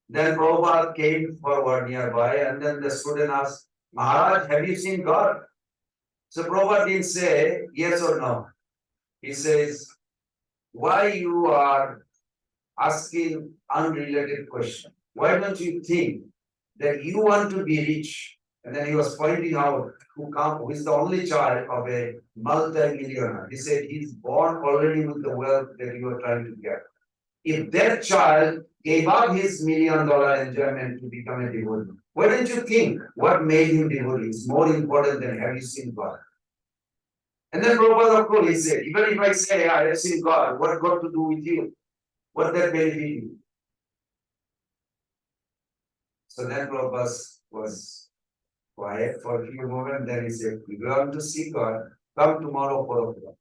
Then Prabhupada came forward nearby, and then the student asked, Maharaj, have you seen God? So Prabhupada didn't say yes or no. He says, why you are asking unrelated question? Why don't you think that you want to be rich? And then he was pointing out who is the only child of a multi-millionaire. He said he's born already with the wealth that you are trying to get. If that child gave up his $1 million enjoyment to become a devotee, why don't you think what made him devotee is more important than have you seen God? And then Prabhupada, of course, he said, even if I say I have seen God, what got to do with you? What that benefit you? So then Prabhupada was quiet for a few moments, then he said, if you want to see God, come tomorrow 4 o'clock.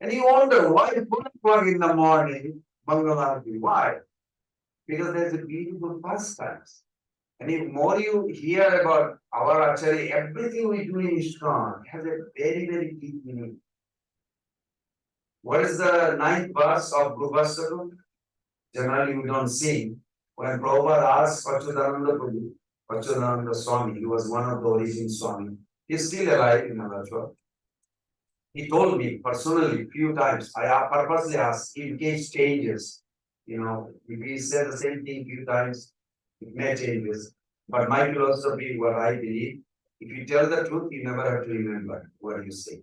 And you wonder why 4 o'clock in the morning, Mangalarti? Why? Because there's a beautiful pastimes. And if more you hear about our Acharya, everything we do in ISKCON has a very, very deep meaning. What is the 9th verse of Gurvastakam? Generally we don't sing. When Prabhupada asked Pachudananda Swami, he was one of the origin Swami, he's still alive in Maharashtra. He told me personally a few times, I purposely asked in case changes. If he said the same thing a few times, it may changes. But my philosophy, what I believe, if you tell the truth, you never have to remember what you say.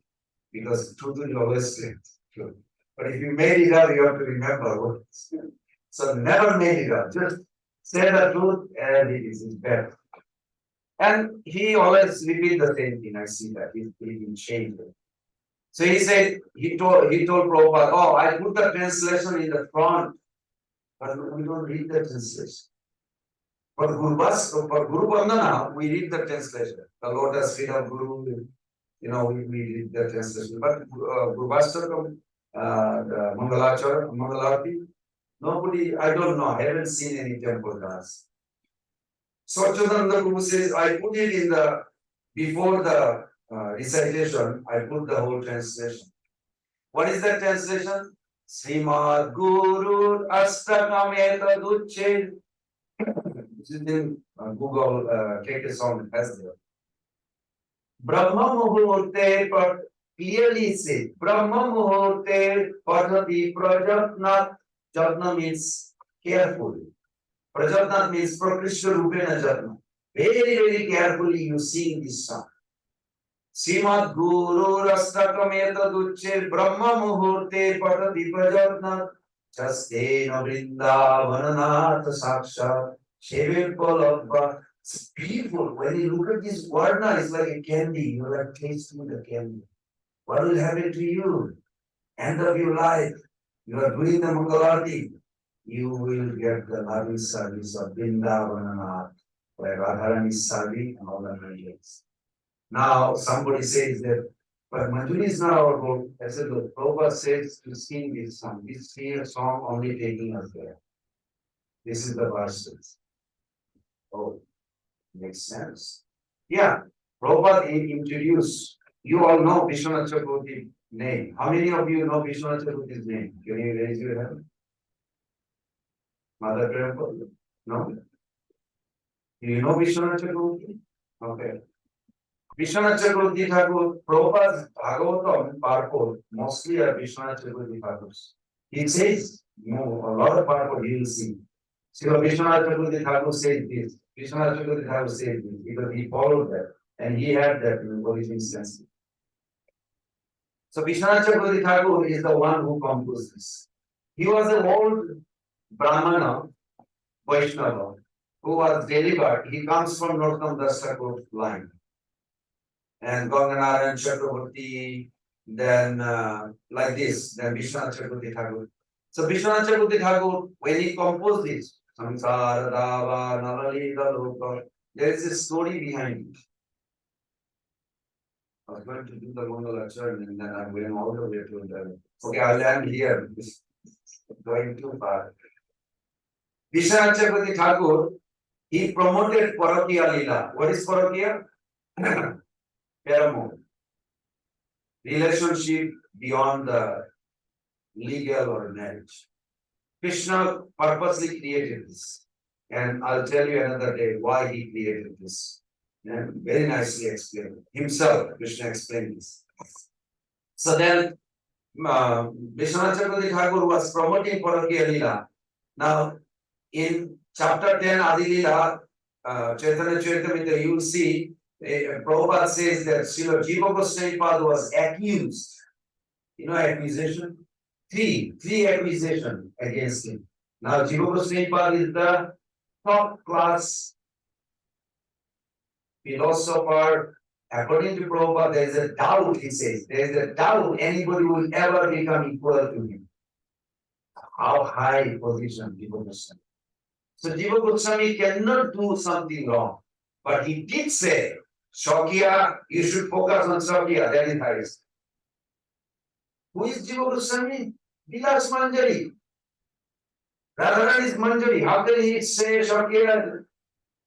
Because truth will always stay true. But if you made it up, you have to remember what you said. So never make it up. Just say the truth and it is better. And he always repeat the same thing. I see that. He didn't change it. So he said, he told Prabhupada, oh, I put the translation in the front, but we don't read the translation. For Guru Vandana, we read the translation. The lotus feet of Guru, we read the translation. But Guru Vastakam, the Mangalarti, nobody, I don't know, I haven't seen any temple dance. Swachadanda Guru says, I put it in before the recitation, I put the whole translation. What is that translation? Srimad Guru Astakam Etaduche. This is in Google KK song has there. Brahma Muhurte, clearly say Brahma Muhurte Padhati Prajatnat. Jatna means carefully. Prajatna means Prakrishna Rupena Jatna. Very, very carefully you sing this song. Srimad Guru Rastakameta Duche Brahma Muhurte Patati Prajatna Chastena Vrindavananath Saksha Shevir Palabha. It's beautiful. When you look at this Varna, it's like a candy. You're like tasting the candy. What will happen to you? End of your life. You are doing the Mangalarti. You will get the loving service of Vrindavananath, where Radharani is serving and all the angels. Now somebody says that, but Manjuli is not our role. I said, look, Prabhupada says to sing this song. This song only taking us there. This is the verses. Oh, makes sense. Yeah, Prabhupada introduced. You all know Vishwanath Chakravarti's name. How many of you know Vishwanath Chakravarti's name? Can you raise your hand? Mother Prabhupada? No? Do you know Vishwanath Chakravarti? Okay. Vishwanath Chakravarti Thakur, Prabhupada's Bhagavatam purport mostly are Vishwanath Chakravarti Thakur's. He says, no, a lot of purport you will see. So Vishwanath Chakravarti Thakur says this, Vishwanath Chakravarti Thakur says this, because he followed that, and he had that in origin sense. So Vishwanath Chakravarti Thakur is the one who composed this. He was an old Brahmana, Vaishnava, who was delivered. He comes from Northam Das Thakur line. And Ganganarayan Chakravarti, then like this, then Vishwanath Chakravarti Thakur. So Vishwanath Chakravarti Thakur, when he composed this, Samsara Dava Nalalita Loka, there is a story behind it. I was going to do the Mongol lecture and then I'm going all the way to the. Okay, I'll land here. It's going too far. Vishwanath Chakravarti Thakur, he promoted Parakiya Lila. What is Parakiya? Pheromone. Relationship beyond the legal or marriage. Krishna purposely created this. And I'll tell you another day why he created this. And very nicely explained. Himself, Krishna explained this. So then, Vishwanath Chakravarti Thakur was promoting Parakiya Lila. Now, in chapter 10, Adi Lila, Chaitanya Charitamrita, you will see Prabhupada says that Srila Jiva Goswami Pad was accused. You know accusation? Three accusations against him. Now Jiva Goswami Pad is the top class philosopher. According to Prabhupada, there is a doubt, he says. There is a doubt anybody will ever become equal to him. How high position Jiva Goswami. So Jiva Goswami cannot do something wrong. But he did say, Shakya, you should focus on Shakya, that is highest. Who is Jiva Goswami? Vilas Manjari. Radharani is Manjari. How can he say Shakya?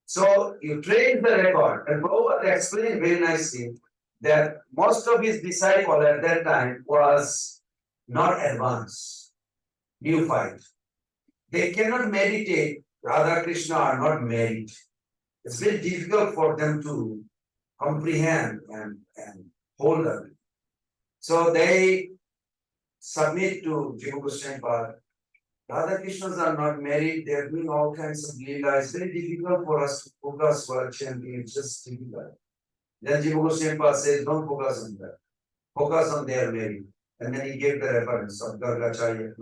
So you trace the record, and Prabhupada explained very nicely that most of his disciples at that time was not advanced, neophyte. They cannot meditate. Radha Krishna are not married. It's very difficult for them to comprehend and hold on. So they submit to Jiva Goswami Pad. Radha Krishnas are not married, they are doing all kinds of leela. It's very difficult for us to focus while chanting, it's just difficult. Then Jiva Goswami Pad says, don't focus on that. Focus on their marriage. And then he gave the reference of Gargacharya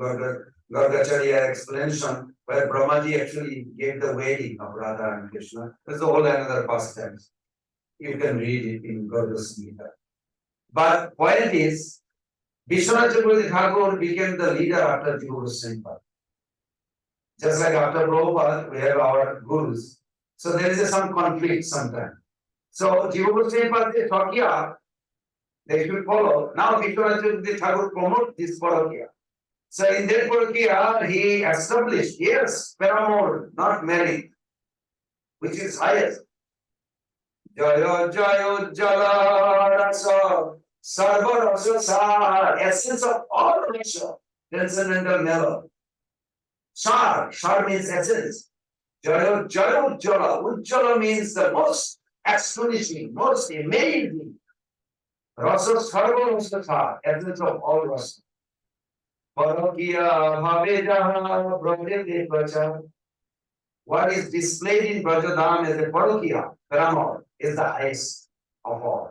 explanation where Brahmaji actually gave the wedding of Radha and Krishna. There's a whole another pastime. You can read it in Gargasamrita. But point is, Vishwanath Chakravarti Thakur became the leader after Jiva Goswami Pad. Just like after Prabhupada, we have our gurus. So there is some conflict sometimes. So Jiva Goswami Pad says, Shakya, they should follow. Now Vishwanath Chakravarti Thakur promote this Parakiya. So in that Parakiya, he established, yes, pheromone, not married, which is highest. Jaya Jaya Jala Rasa Sarva Rasa Sar, essence of all rasa, transcendental never. Sar means essence. Jaya Jaya Jala, Ujjala means the most astonishing, most amazing. Rasa Sarva Rasa Sar, essence of all rasa. Parakiya Bhave Jaha Brahme Devacha. what is displayed in Brajadam as a Parokia, Paramor, is the highest of all.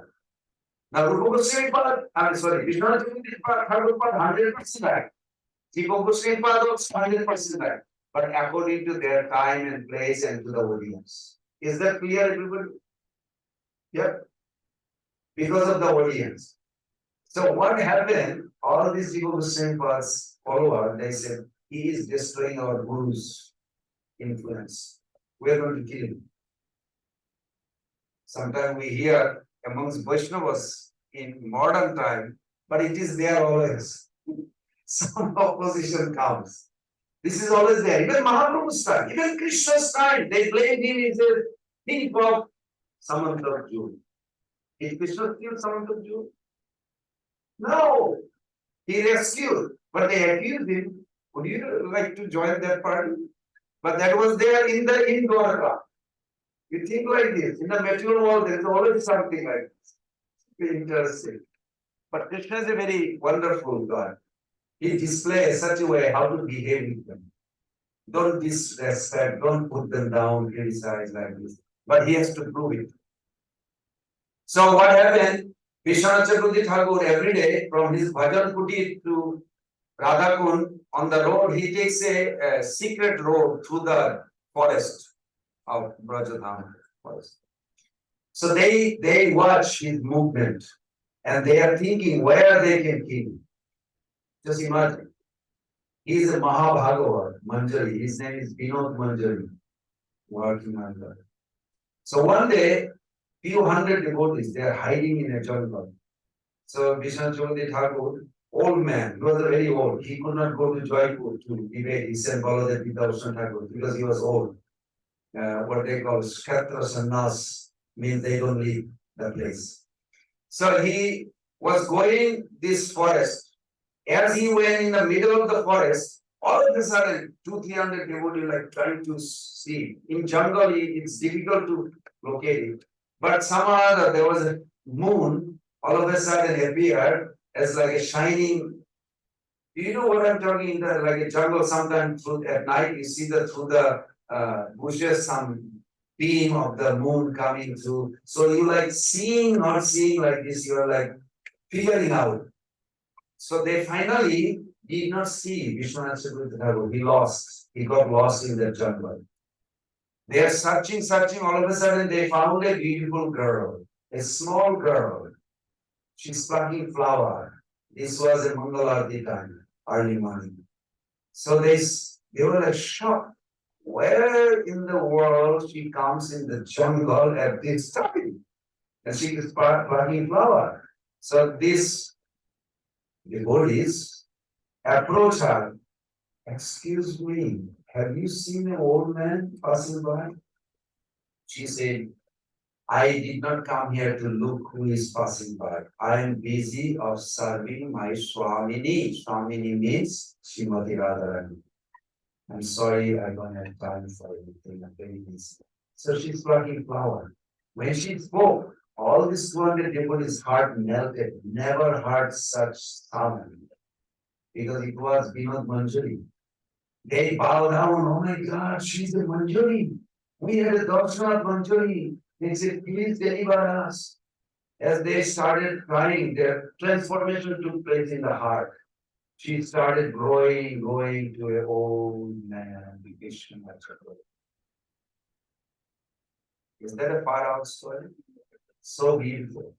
Now, Rupa Goswami Pad, I'm sorry, Vishwanath Chakravarti Pad, Thakur Pad, 100% right. Jiva Goswami Pad was 100% right. But according to their time and place and to the audience. Is that clear, everybody? Yep. Because of the audience. So what happened? All these Jiva Goswami Pad's followers, they said, he is destroying our Guru's influence. We are going to kill him. Sometimes we hear amongst Vaishnavas in modern time, but it is there always. Some opposition comes. This is always there. Even Mahaprabhu's time, even Krishna's time, they blame him as a thief of Samantha Jew. Did Krishna kill Samantha Jew? No. He rescued, but they accused him. Would you like to join that party? But that was there in the Dwarka. You think like this, in the material world, there is always something like this. Very interesting. But Krishna is a very wonderful God. He displays such a way how to behave with them. Don't disrespect, don't put them down, criticize like this. But he has to prove it. So what happened? Vishwanath Chakravarti Thakur every day from his bhajan kuti to Radhakund on the road, he takes a secret road through the forest of Brajadham forest. So they watch his movement and they are thinking where they can kill him. Just imagine. He is a Mahabhagavat, Manjari. His name is Vinod Manjari, working on that. So one day, few hundred devotees, they are hiding in a jungle. So Vishwanath Chakravarti Thakur, old man, he was very old. He could not go to Jaipur to debate. He sent Baladev Darshan Thakur because he was old. What they call Kshetra Sannyas means they don't leave the place. So he was going this forest. As he went in the middle of the forest, all of a sudden, 200-300 devotees like trying to see. In jungle, it's difficult to locate it. But somehow there was a moon, all of a sudden appeared as like a shining. Do you know what I'm talking about? Like a jungle, sometimes at night, you see through the bushes, some beam of the moon coming through. So you like seeing, not seeing like this, you are like figuring out. So they finally did not see Vishwanath Chakravarti Thakur. He lost. He got lost in the jungle. They are searching. All of a sudden, they found a beautiful girl, a small girl. She's plucking flower. This was a Mangalarti time, early morning. So they were like shocked. Where in the world she comes in the jungle at this time? And she is plucking flower. So this devotees approach her. Excuse me, have you seen an old man passing by? She said, I did not come here to look who is passing by. I am busy of serving my Swamini. Swamini means Srimati Radharani. I'm sorry, I don't have time for anything. I'm very busy. So she's plucking flower. When she spoke, all this 200 devotees' heart melted. Never heard such sound. Because it was Vinod Manjari. They bow down, oh my God, she's a Manjari. We had a darshan of Manjari. They said, please deliver us. As they started crying, their transformation took place in the heart. She started going to an old man, Vishnu Chakravarti. Is that a far out story? So beautiful.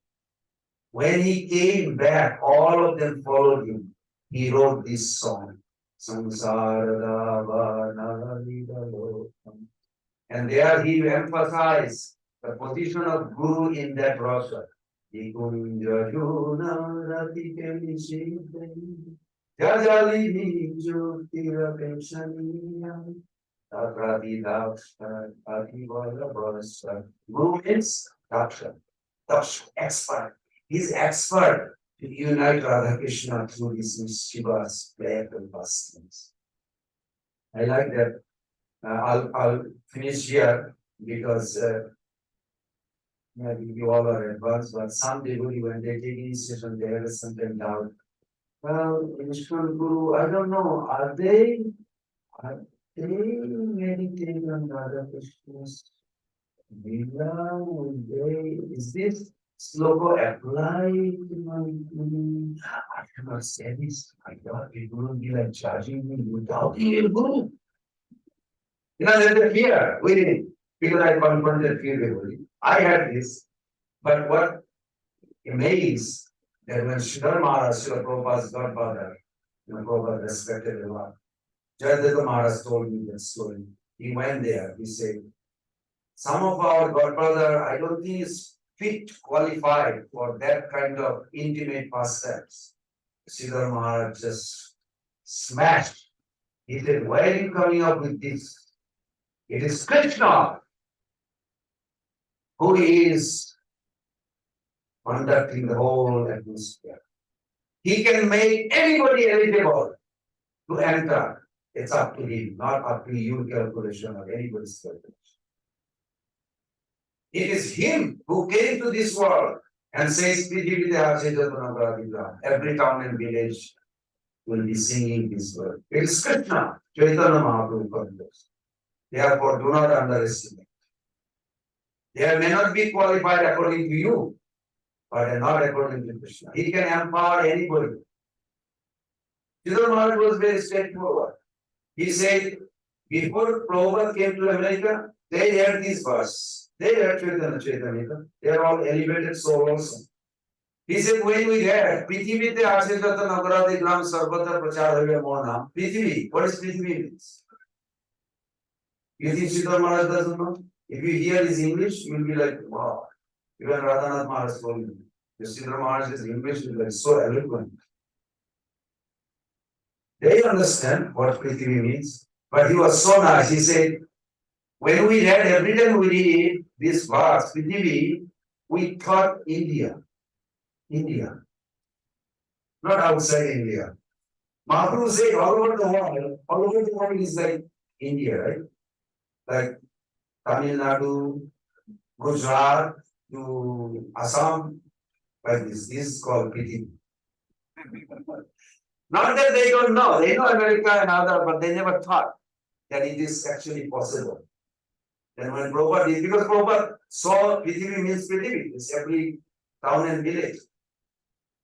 When he came back, all of them followed him. He wrote this song. And there he emphasized the position of Guru in that rasa. Guru means Daksha. Daksha, expert. He's expert to unite Radha Krishna through his Shiva's playful pastimes. I like that. I'll finish here because maybe you all are advanced, but some devotee when they take initiation, they have a certain doubt. Well, Vishnu Guru, I don't know, are they They meditate on Radha Krishna's Lila, is this slogan applied to my guru? I cannot say this. I thought the guru will be like charging me without the guru. There's a fear within, because I confronted fear heavily. I had this, but what amazed that when Sridhar Maharaj, Srila Prabhupada's godfather, Prabhupada respected a lot. Jayadeva Maharaj told me that story. He went there, he said, some of our godbrother, I don't think is fit, qualified for that kind of intimate pastimes. Sridhar Maharaj just smashed. He said, why are you coming up with this? It is Krishna who is conducting the whole atmosphere. He can make anybody eligible to enter. It's up to him, not up to your calculation or anybody's calculation. It is him who came to this world and says, every town and village will be singing this word. It is Krishna, Chaitanya Mahaprabhu context. Therefore, do not underestimate. They may not be qualified according to you, but not according to Krishna. He can empower anybody. Chaitanya Maharaj was very straightforward. He said, before Prabhupada came to America, they heard this verse. They heard Chaitanya. They are all elevated souls. He said, when we heard, Prithivite Ashetata Nagaradi Gram Sarvata Prachar Mona. Prithvi, what is Prithvi means? You think Sridhar Maharaj doesn't know? If you hear his English, you will be like, wow. Even Radhanath Maharaj told me. Sridhar Maharaj's English is like so eloquent. They understand what Prithvi means, but he was so nice. He said, when we read, every time we read this verse, Prithvi, we thought India. India. Not outside India. Mahaprabhu said all over the world is like India, right? Like Tamil Nadu, Gujarat, to Assam, like this. This is called Prithvi. Not that they don't know, they know America and other, but they never thought that it is actually possible. Then when Prabhupada did, because Prabhupada saw Prithvi means Prithvi, it's every town and village.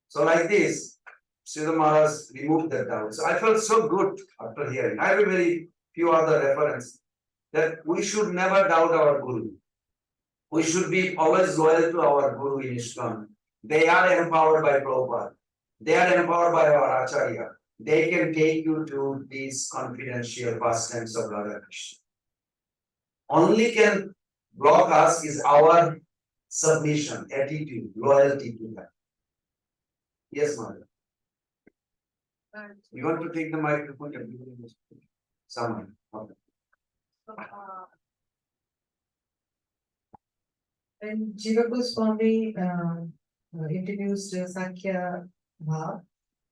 So like this, Sridhar Maharaj removed that doubt. So I felt so good after hearing. I have a very few other references that we should never doubt our Guru. We should be always loyal to our Guru in ISKCON. They are empowered by Prabhupada. They are empowered by our Acharya. They can take you to these confidential pastimes of Radha Krishna. Only can block us is our submission, attitude, loyalty to them. Yes, mother. You want to take the microphone? Someone. Okay. When Jiva Goswami introduced Sankhya Bhav,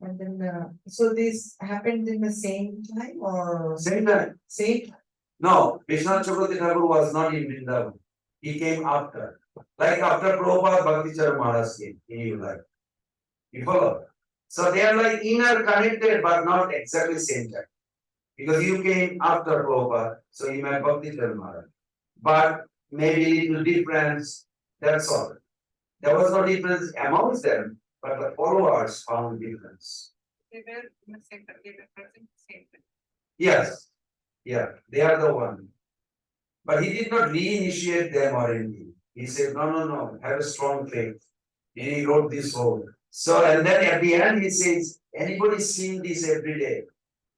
and then so this happened in the same time or Same time. same time? No, Vishwanath Chakravarti Thakur was not in Vrindavan. He came after. Like after Prabhupada, Bhakti Charan Maharaj came in your life. You follow? So they are like interconnected, but not exactly same time. Because you came after Prabhupada, so you met Bhakti Charan Maharaj. But maybe little difference, that's all. There was no difference amongst them, but the followers found difference. They were in the same time, they were present same time. Yes, yeah, they are the one. But he did not reinitiate them or anything. He said, no, have a strong faith. And he wrote this whole. So, and then at the end he says, anybody seeing this every day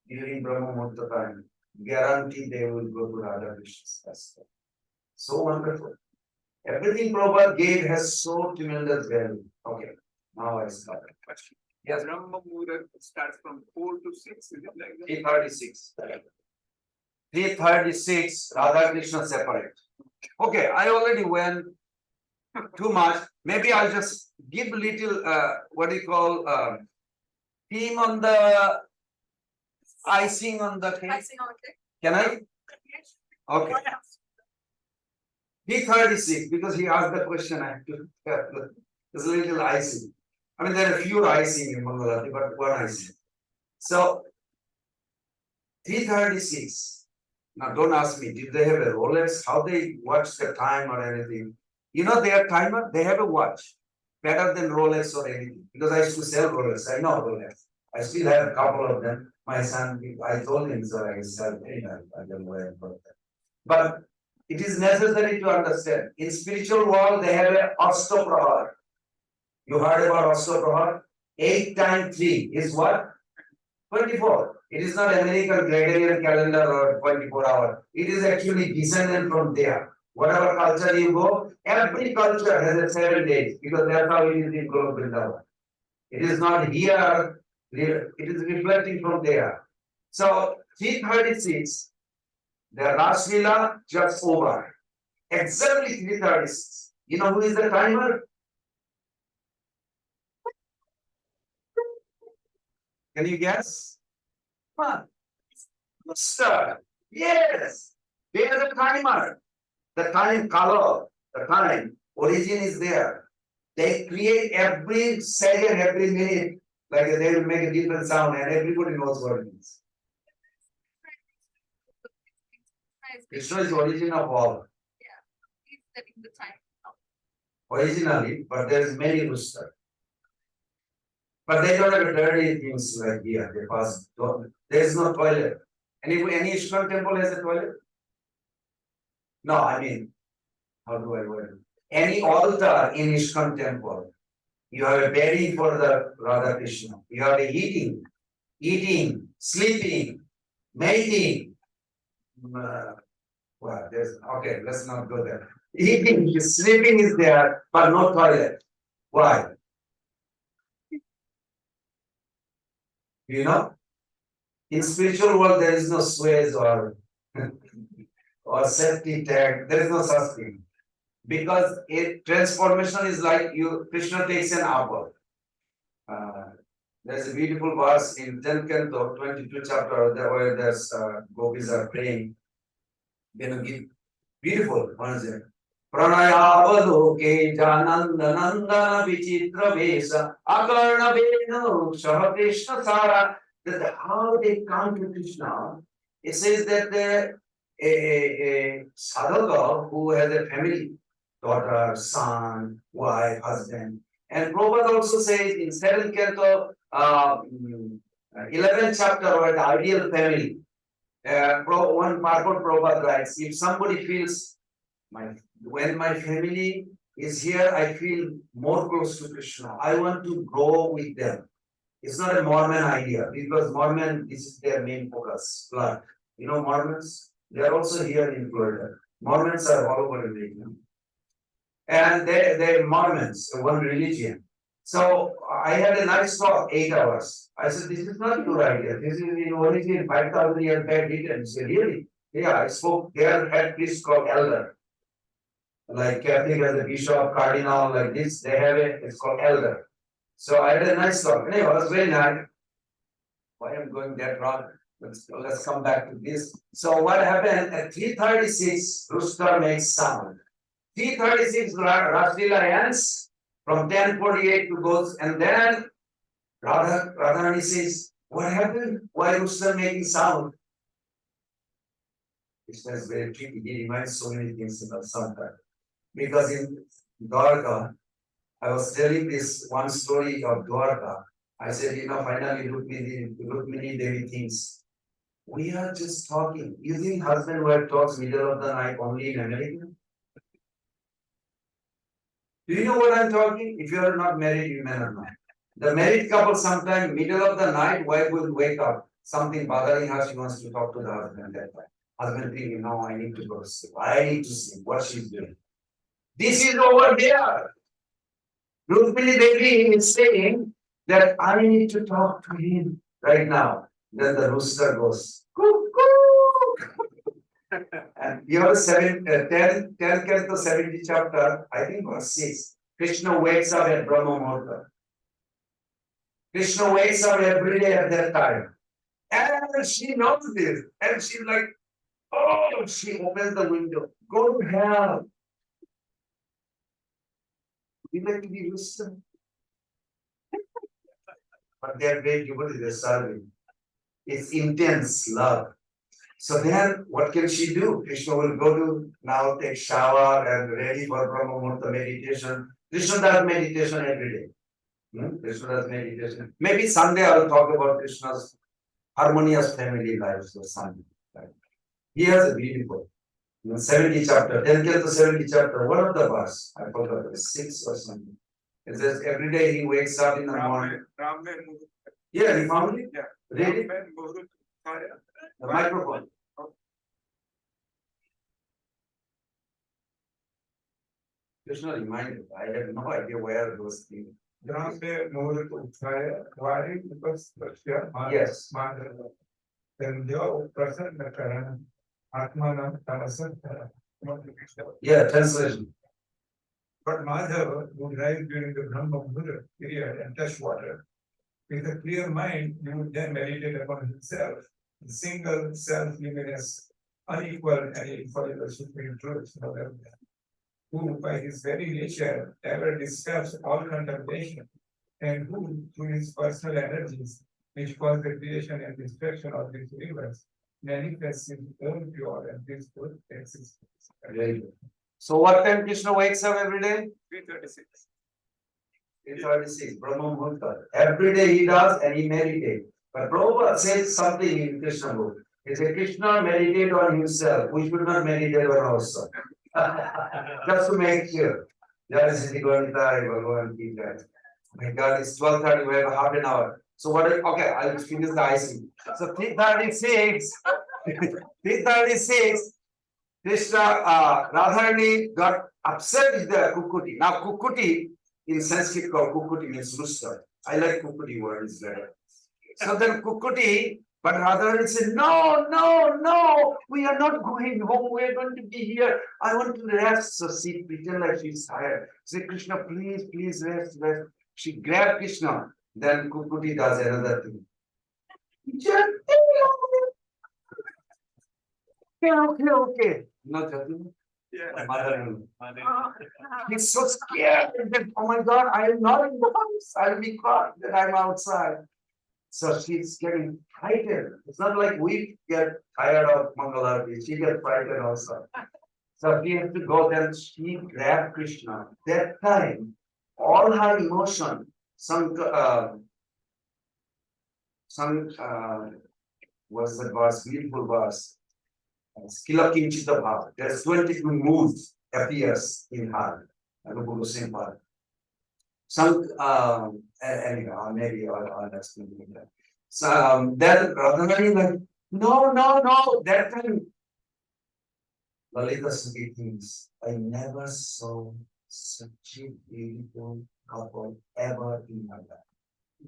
during Brahma Muhurta time, guarantee they will go to Radha Krishna's festival. So wonderful. Everything Prabhupada gave has so tremendous value. Okay, now I start. Yes, Brahma Muhurta starts from 4 to 6, is it like that? 336. 336, Radha Krishna separate. Okay, I already went too much. Maybe I'll just give little, what do you call, theme on the icing on the cake. Icing on the cake. Can I? Yes. Okay. What else? 336, because he asked the question, I have to, there's a little icing. I mean, there are a few icing in Mangalati, but one icing. So, 336. Now, don't ask me, did they have a Rolex? How they watch the time or anything? You know their timer, they have a watch. Better than Rolex or anything. Because I used to sell Rolex, I know Rolex. I still have a couple of them. My son, I told him so I can sell anytime. I don't know where I got them. But it is necessary to understand. In spiritual world, they have a Ostoprahar. You heard about Ostoprahar? 8 times 3 is what? 24. It is not American Gregorian calendar or 24 hour. It is actually descended from there. Whatever culture you go, every culture has a 7 days because that's how it is in Vrindavan. It is not here, it is reflecting from there. So 336, the Ras Leela just over. Exactly 336. You know who is the timer? Can you guess? Come on. Rooster. Yes. They are the timer. The time color, the time, origin is there. They create every second, every minute, like they will make a different sound and everybody knows what it is. Krishna is origin of all. He's setting the time. Originally, but there is many roosters. But they don't have dirty things like here. They pass. There is no toilet. Any Ishkan temple has a toilet? No, I mean, how do I word it? Any altar in Ishkan temple, you have a bedding for the Radha Krishna. You have a eating, sleeping, mating. Well, there's okay. Let's not go there. Eating, sleeping is there, but no toilet. Why? You know, in spiritual world there is no sways or or safety tag. There is no such thing because a transformation is like you. Krishna takes an apple. There's a beautiful verse in 10th canto, 22 chapter, where there's gopis are praying. You know, beautiful. What is it? Pranayavaloke jananda nandana vichitra vesa akarna venu shaha Krishna sara. That how they come to Krishna. It says that a sadhaka who has a family, daughter, son, wife, husband. And Prabhupada also says in 7th canto, 11th chapter, where the ideal family. One Purport Prabhupada writes, if somebody feels, when my family is here, I feel more close to Krishna. I want to grow with them. It's not a Mormon idea because Mormon, this is their main focus, blood. You know Mormons? They are also here in Florida. Mormons are all over the region. And they're Mormons, one religion. So I had a nice talk, 8 hours. I said, this is not your idea. This is in origin 5,000 years back. He said, really? Yeah, I spoke. Their head priest called elder. Like Catholic has a bishop, cardinal, like this. They have it. It's called elder. So I had a nice talk. Anyway, it was very nice. Why am I going that wrong? Let's come back to this. So what happened at 3:36, rooster makes sound. 3:36, Ras Leela ends. From 10:48 to goes, and then Radharani says, what happened? Why rooster making sound? It was very tricky. He reminds so many things about sometime. Because in Dwarka, I was telling this one story of Dwarka. I said, finally Rukmini Devi thinks, we are just talking. You think husband wife talks middle of the night only in America? Do you know what I'm talking? If you are not married, you may not know. The married couple sometimes middle of the night, wife will wake up, something bothering her, she wants to talk to the husband that time. Husband thinking, no, I need to go to sleep. I need to see what she's doing. This is over there. Rukmini Devi is saying that I need to talk to him right now. Then the rooster goes, cuckoo. And you have 10 canto 70 chapter, I think verse 6. Krishna wakes up at Brahma Muhurta. Krishna wakes up every day at that time. And she knows this. And she's like, oh, she opens the window. Go to hell. We like to be rooster. But they are very devoted, they're serving. It's intense love. So then what can she do? Krishna will go to now take shower and ready for Brahma Muhurta meditation. Krishna does meditation every day. Krishna does meditation. Maybe Sunday I will talk about Krishna's harmonious family life or Sunday. Right? He has a beautiful 70 chapter, 10 to 70 chapter, one of the verse, I forgot, it was 6 or something. It says every day he wakes up in the morning. Yeah, he found it? Yeah. Read it? The microphone. Krishna reminded, I had no idea where those things. Yes. Yeah, translation. But Madhava would rise during the Brahma Muhurta period and touch water. With a clear mind, he would then meditate upon himself, the single self-luminous, unequal and infallible supreme truth, who by his very nature ever disturbs all contemplation, and who, through his personal energies, which cause the creation and destruction of this universe, manifests his own pure and peaceful existence. Very good. So what time Krishna wakes up every day? 3:36. 3:36, Brahma Muhurta. Every day he does and he meditates. But Prabhupada says something in Krishna book. He said, Krishna meditate on himself. We should not meditate on ourselves. Just to make sure. Jai Sri Gauranitai, Bhagavan Ki Jai. My God, it's 12:30, we have half an hour. So what, okay, I'll finish the icing. So 3:36, 3:36, Krishna, Radharani got upset with the Kukuti. Now Kukuti in Sanskrit called Kukuti means rooster. I like Kukuti word, it's better. So then Kukuti, but Radharani said, no, no, no, we are not going home, we are going to be here. I want to rest. So she pretend like she's tired. Say, Krishna, please, please rest, rest. She grabbed Krishna. Then Kukuti does another thing. Okay. No, Jati. Yeah. Mother-in-law. He's so scared. And then, oh my God, I am not in the house. I'll be caught that I'm outside. So she's getting frightened. It's not like we get tired of Mangalarti. She gets frightened also. So he has to go there. She grabbed Krishna. That time, all her emotion, was the verse, beautiful verse. Skila Kinchita Bhav. There's 22 moods appears in her. Anubhuva Simpar. Some anyway, maybe I'll explain that. So then Radharani like, no, no, no, that time Lalita Sukhi thinks, I never saw such a beautiful couple ever in my life.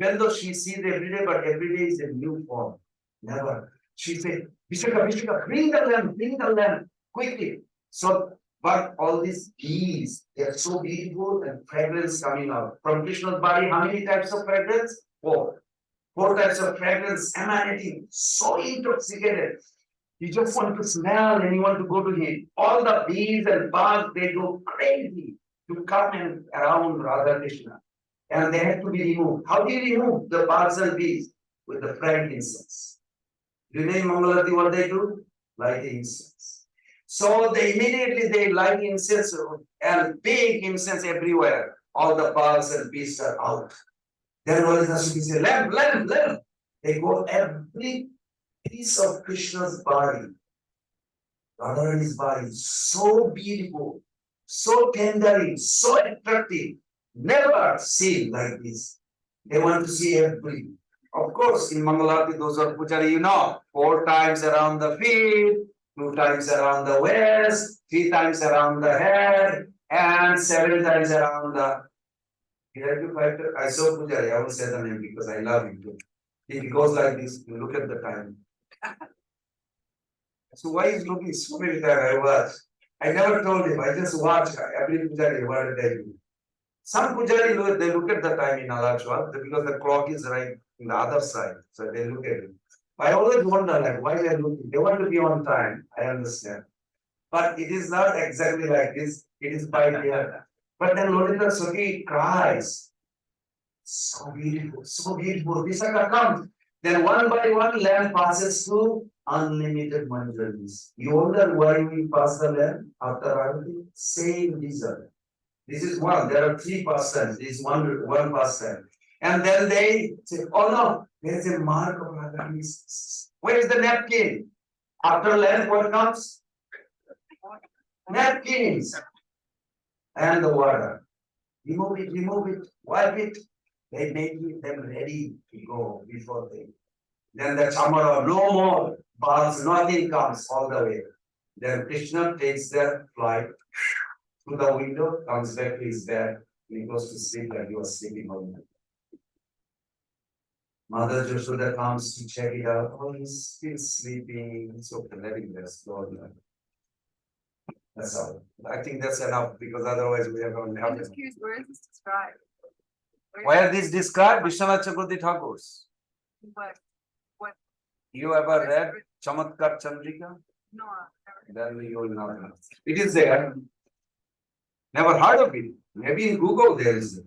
Even though she sees every day, but every day is a new form. Never. She said, Vishaka, bring the lamp quickly. So, but all these bees, they are so beautiful and fragrance coming out. From Krishna's body, how many types of fragrance? 4. 4 types of fragrance emanating, so intoxicated. You just want to smell and you want to go to him. All the bees and bugs, they go crazy to come and around Radha Krishna. And they have to be removed. How do you remove the bugs and bees? With the frankincense. You know in Mangalati what they do? Light incense. So they immediately light incense and big incense everywhere. All the bugs and bees are out. Then what is the say? Lamp. They go every piece of Krishna's body, Radharani's body, so beautiful, so tendering, so attractive. Never seen like this. They want to see every. Of course, in Mangalarti, those are Pujari, 4 times around the feet, 2 times around the waist, 3 times around the head, and 7 times around the. I saw Pujari, I won't say the name because I love him too. He goes like this, you look at the time. So why is looking so many times I watch? I never told him, I just watch every Pujari, what did I do? Some Pujari, they look at the time in Alachwal because the clock is right in the other side. So they look at it. I always wonder like why they are looking. They want to be on time. I understand. But it is not exactly like this. It is by here. But then Lolita Sukhi cries. So beautiful, so beautiful. Vishaka comes. Then one by one lamp passes through unlimited manjaris. You wonder why we pass the land after Arati? Same reason. This is one, there are three pastimes, this is one pastime. And then they say, oh no, there's a mark of Radha. Where is the napkin? After land, what comes? Napkins and the water. Remove it, wipe it. They make them ready to go before they. Then the chamara, no more baths, nothing comes all the way. Then Krishna takes their flight through the window, comes back to his bed, he goes to sleep and he was sleeping all night. Mother Yashoda comes to check it out. Oh, he's still sleeping. It's okay, let him rest. Lord, that's all. I think that's enough because otherwise we are going to have. I'm just curious, where is this described? Where this described? Vishwanath Chakravarti Thakur's. What? You ever read Chamatkar Chandrika? No, Then you will not know. It is there. Never heard of it. Maybe in Google there is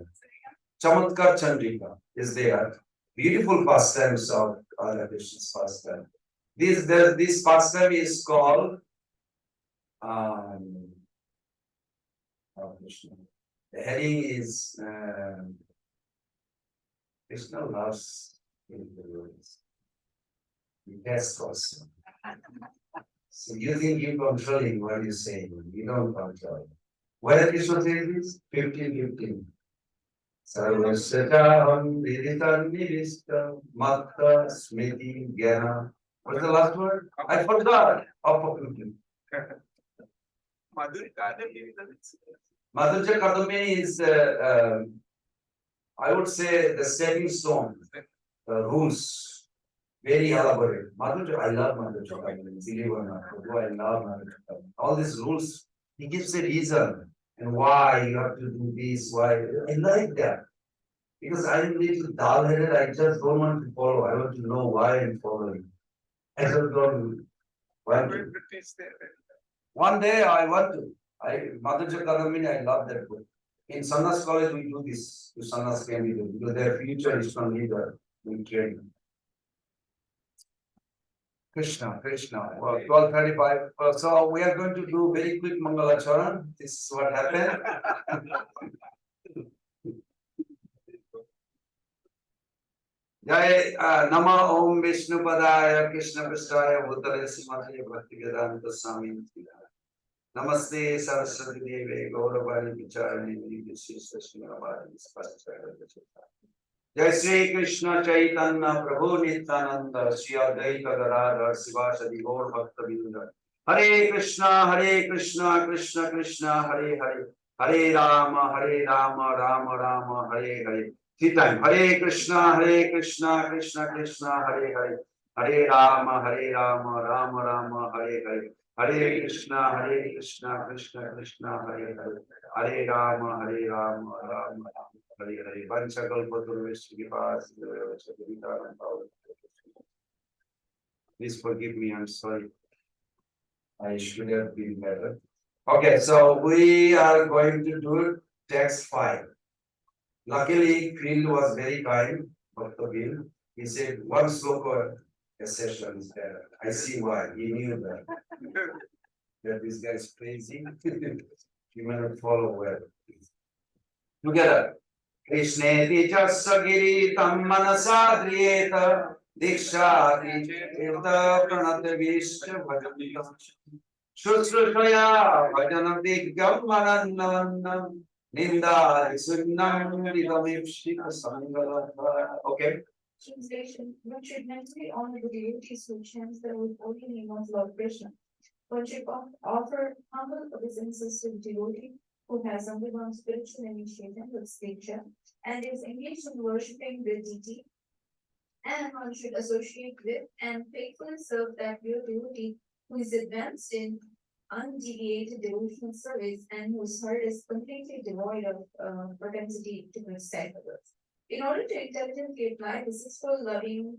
Chamatkar Chandrika is there. Beautiful pastimes of Krishna's pastime. This pastime is called oh Krishna. The heading is Krishna loves influence. Yes, also. So you think you're controlling what you're saying, you don't control. Where Krishna says this? 15:15. Sarvasyatam viditam nivistam matta smriti jnana. What's the last word? I forgot. Madhurya Kadambini is, I would say, the stepping stone, the rules, very elaborate. Madhurya, I love Madhurya Kadambini, believe or not, I love Madhurya Kadambini. All these rules, he gives a reason and why you have to do this, why. I like that. Because I'm a little dull-headed, I just don't want to follow. I want to know why I'm following. I just don't want to. One day I want to. Madhurya Kadambini, I love that book. In Sannyas College, we do this to Sannyas candidates because their future is from leader in training. Krishna. Well, 12:35. So we are going to do very quick Mangalacharan. This is what happened. Jai Nama Om Vishnu Padaya Krishna Prasthaya Bhutale Srimati Bhakti Vedanta Swami Namaste Saraswati Devi Gauravani Vicharani Vishishta Srimavadi Jai Sri Krishna Chaitanya Prabhu Nityananda Sri Advaita Gadadhar Sivasadi Gaur Bhakta Vrinda Hare Krishna Krishna Krishna Hare Hare Hare Rama Rama Rama Hare Hare. Three times. Hare Krishna Krishna Krishna Hare Hare. Hare Rama Rama Rama Hare Hare. Hare Krishna Krishna Krishna Hare Hare. Hare Rama Rama Rama Hare Hare. Please forgive me, I'm sorry. I should have been better. Okay, so we are going to do text 5. Luckily, Phil was very kind, Dr. Bill. He said one sloka a session is better. I see why. He knew that this guy is crazy. You may not follow well. Together. Krishneti jasagiri tam manasadriyeta dikshati tirtha pranatavishya bhajantam Shushraya bhajana digyam manannam Ninda sunnam vidamipshika sangala. Okay. Translation: one should mentally honor the deities who chants the holy name of Lord Krishna. One should offer humble obeisances to the devotee who has undergone spiritual initiation with scripture and is engaged in worshipping the deity. And one should associate with and faithfully serve that pure devotee who is advanced in undeviated devotional service and whose heart is completely devoid of propensity to criticize others. In order to intelligently apply the 6 loving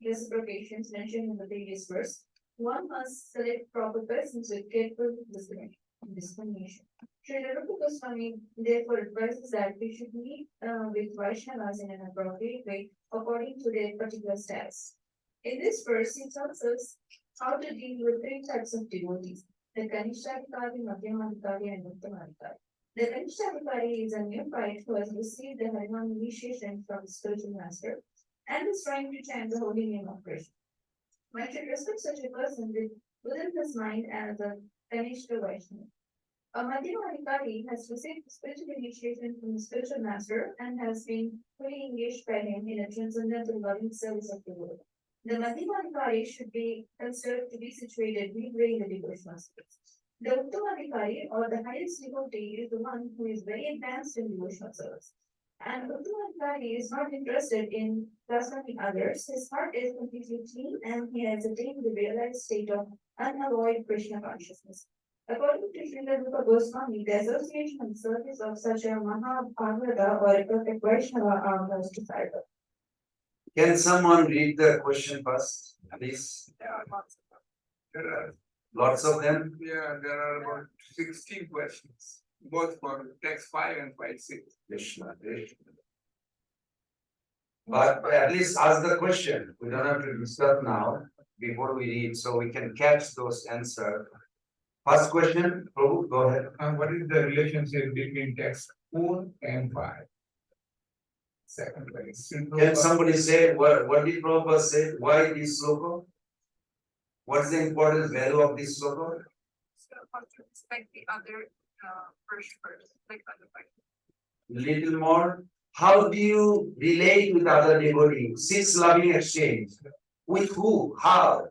reciprocations mentioned in the previous verse, one must select proper persons with careful discrimination. Srila Rupa Goswami therefore advises that we should meet with Vaishnavas in an appropriate way according to their particular status. In this verse, he tells us how to deal with three types of devotees, the Kanishadikari, Madhyamadikari, and Uttamadikari. The Kanishadikari is a neophyte who has received the Harinam initiation from the spiritual master and is trying to chant the holy name of Krishna. One should respect such a person within his mind as a Kanishka Vaishnava. A Madhyamadikari has received spiritual initiation from the spiritual master and has been fully engaged by him in a transcendental loving service of the world. The Madhyamadikari should be considered to be situated midway in the devotional space. The Uttamadikari, or the highest devotee, is the one who is very advanced in devotional service. And Uttamadikari is not interested in transforming others. His heart is completely clean and he has attained the realized state of unalloyed Krishna consciousness. According to Srila Rupa Goswami, the association and service of such a Mahabharata or a perfect Vaishnava are most desirable. Can someone read the question first, please? There are, Lots of them. there are about 16 questions, both for text 5 and 5.6. Krishna, Krishna. But at least ask the question. We don't have to discuss now before we read, so we can catch those answers. First question, Prabhu, go ahead. What is the relationship between text 4 and 5? Second question. Can somebody say what did Prabhupada say? Why this sloka? What is the important value of this sloka? So, how to respect the other first, like other Little more. How do you relate with other devotees? Six loving exchange. With who? How?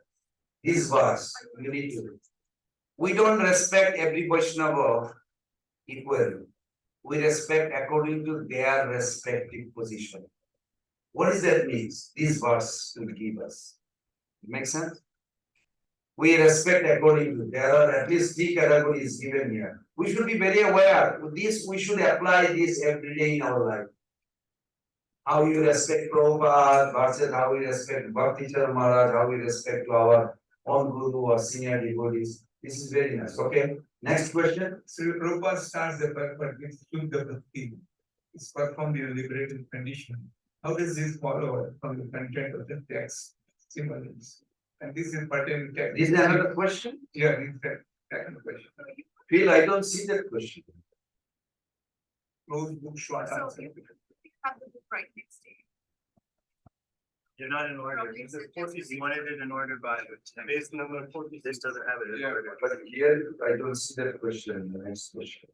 This verse. You need to. We don't respect every Vaishnava equally. We respect according to their respective position. What does that mean? This verse will give us. Make sense? We respect according to, there are at least three categories given here. We should be very aware of this. We should apply this every day in our life. How you respect Prabhupada versus how we respect Bhakti Charan Maharaj, how we respect our own Guru or senior devotees. This is very nice. Okay. Next question. So Prabhupada starts the purpose with Shuddha Bhakti. It's performed in a liberated condition. How does this follow from the content of the text? Symbols. And this is pertaining text. Is there another question? Yeah, this is the second question. Phil, I don't see that question. Close book short So, answer. have the book right next to you. You're not in order. Probably This is suggested. you wanted it in order by base number 40. This doesn't have it in Yeah. order. But here I don't see that question. The next question.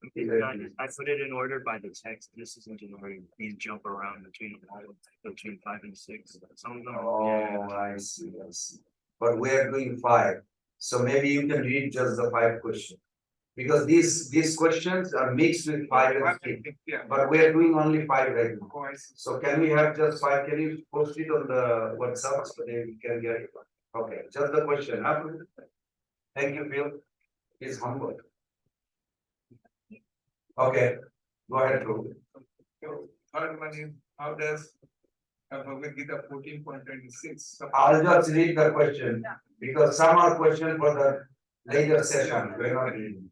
I put it in order by the text. This isn't in order. These jump around between 5 and 6. Some of them. Oh, I see, I see. But we are doing 5. So maybe you can read just the 5 questions. Because these questions are mixed with 5 and 6. Yeah. But we are doing only 5 right now. Course. So can we have just 5? Can you post it on the WhatsApp so that we can get it? Okay, just the question. Huh? Thank you, Phil. He's humble. Okay, go ahead, Prabhu. So third one is how does Bhagavad Gita 14.26? I'll just read the question because some are question for the later session. We're not reading.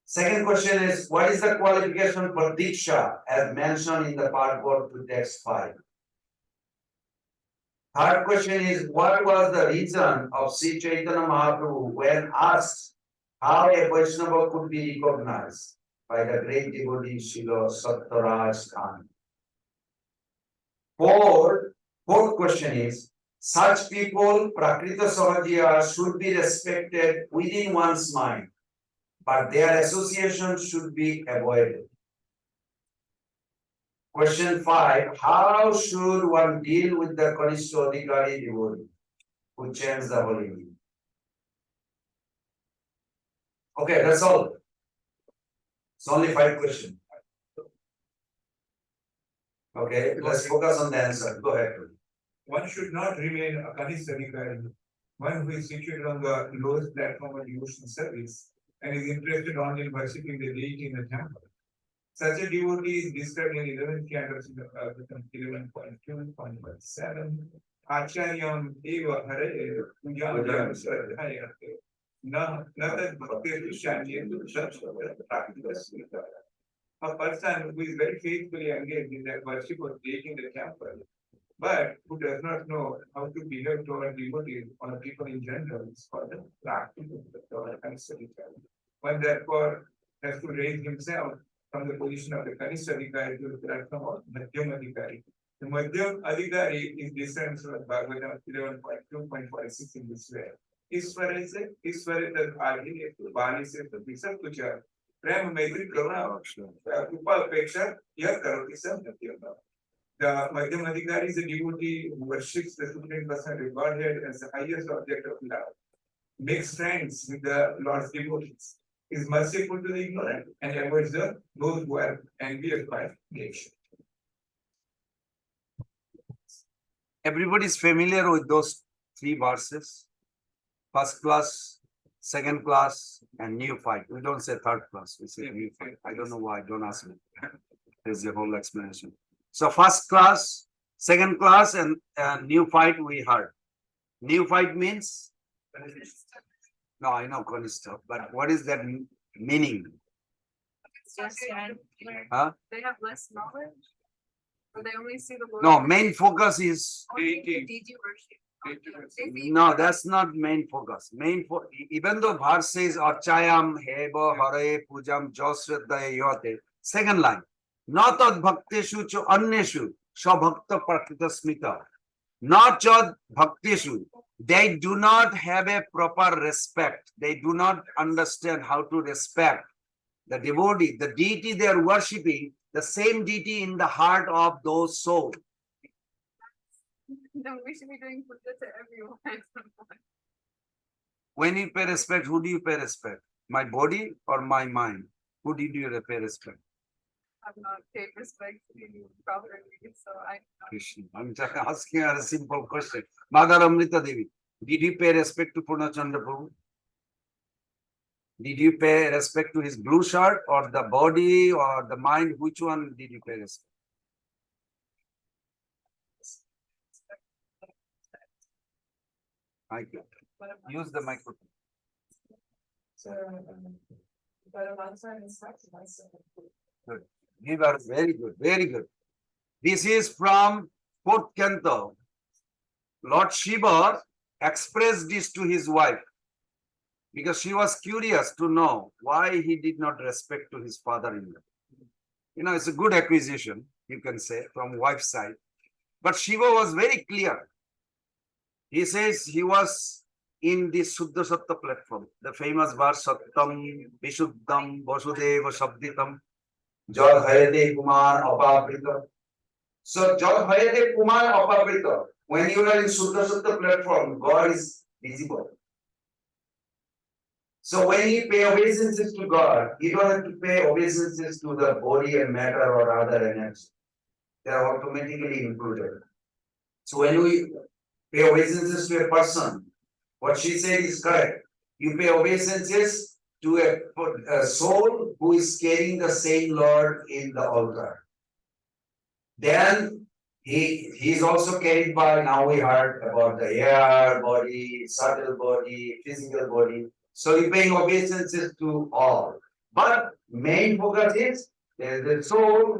Second question is, what is the qualification for Diksha as mentioned in the part 4 to text 5? Third question is, what was the reason of Sri Chaitanya Mahaprabhu when asked how a Vaishnava could be recognized by the great devotee Srila Sattaraj Khan? Fourth question is, such people, Prakrita Sahajiya, should be respected within one's mind, but their association should be avoided. Question 5, how should one deal with the Kanishta Adhikari devotee who chants the holy name? Okay, that's all. It's only 5 questions. Okay, let's focus on the answer. Go ahead. One should not remain a Kanishadikari, one who is situated on the lowest platform of devotional service and is interested only in worshipping the deity in the temple. Such a devotee is described in 11th canto of the 11.2.7. Acharyam eva hare pujam swadhyaya na bhakti shanyendu shastra. A person who is very faithfully engaged in that worship of deity in the temple, but who does not know how to behave toward devotees or people in general is called the practice or Kanishadikari. One therefore has to raise himself from the position of the Kanishadikari to the platform of Madhyam Adhikari. The Madhyam Adhikari is descended from Bhagavatam 11.2.46 in this way. ईश्वर से ईश्वर तक आगे एक वाणी से प्रतिशत कुछ प्रेम मैत्री करुणा उपापेक्षा यह करो कि सब नत्य The Madhyam Adhikari is a devotee who worships the Supreme Personality of Godhead as the highest object of love, makes friends with the Lord's devotees, is merciful to the ignorant, and avoids those who are envious by nature. Everybody is familiar with those three verses. First class, second class, and neophyte. We don't say third class, we say neophyte. I don't know why, don't ask me. There's the whole explanation. So first class, second class, and neophyte we heard. Neophyte means? No, I know Kanishta, but what is that meaning? Huh? They have less knowledge? Or they only see the Lord? No, main focus is Deity worship. no, that's not main focus. Even though verse says Archayam Heva Hare Pujam Josradaya Yote, second line. Not ad bhakteshu cho anneshu sabhakta prakrita smita. Not chad bhakteshu. They do not have a proper respect. They do not understand how to respect the devotee, the deity they are worshipping, the same deity in the heart of those souls. Then we should be doing puja to everyone. When you pay respect, who do you pay respect? My body or my mind? Who did you pay respect? I'm not paid respect properly, so I. Krishna. I'm just asking her a simple question. Upadesamrita Devi, did you pay respect to Purnachandra Prabhu? Did you pay respect to his blue shirt or the body or the mind? Which one did you pay respect? Use the microphone. But a lot of times it's myself. Good. You are very good, very good. This is from 4th canto. Lord Shiva expressed this to his wife because she was curious to know why he did not respect to his father-in-law. You know, it's a good acquisition, you can say, from wife's side. But Shiva was very clear. He says he was in the Suddha Satta platform, the famous verse Sattam, Vishuddham, Vasudeva Shabditam, Jad Hayate Kumar Apavrita. So Jad Hayate Kumar Apavrita. When you are in Suddha Satta platform, God is visible. So when you pay obeisances to God, you don't have to pay obeisances to the body and matter or other energy. They are automatically included. So when we pay obeisances to a person, what she said is correct. You pay obeisances to a soul who is carrying the same Lord in the altar. Then he is also carried by, now we heard about the air body, subtle body, physical body. So you're paying obeisances to all. But main focus is there is the soul,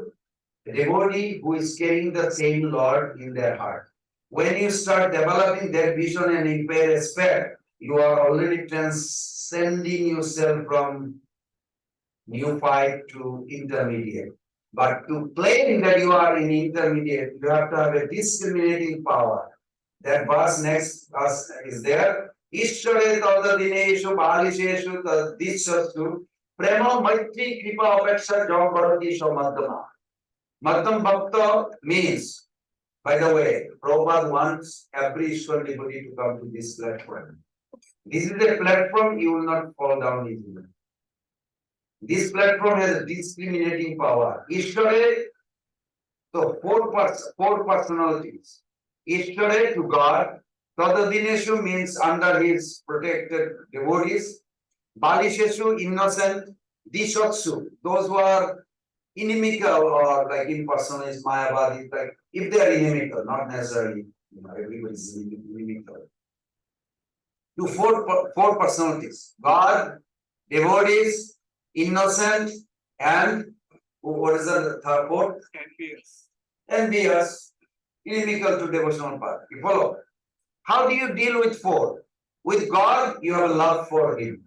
the devotee who is carrying the same Lord in their heart. When you start developing that vision and you pay respect, you are already transcending yourself from neophyte to intermediate. But to claim that you are in intermediate, you have to have a discriminating power. That verse next verse is there. Ishvare tada dineshu balisheshu tadishashu prema maitri kripa apeksha jabharati madhyama. Madhyam bhakta means, by the way, Prabhupada wants every Ishwar devotee to come to this platform. This is a platform you will not fall down easily. This platform has a discriminating power. Ishvare, so four personalities. Ishvare to God, Tadadineshu means under his protected devotees, Balisheshu innocent, Dishotsu, those who are inimical or like impersonal is Mayavadi, like if they are inimical, not necessarily, everybody is inimical. To four personalities, God, devotees, innocent, and what is the third fourth? Envious. inimical to devotional path. You follow? How do you deal with 4? With God, you have a love for Him.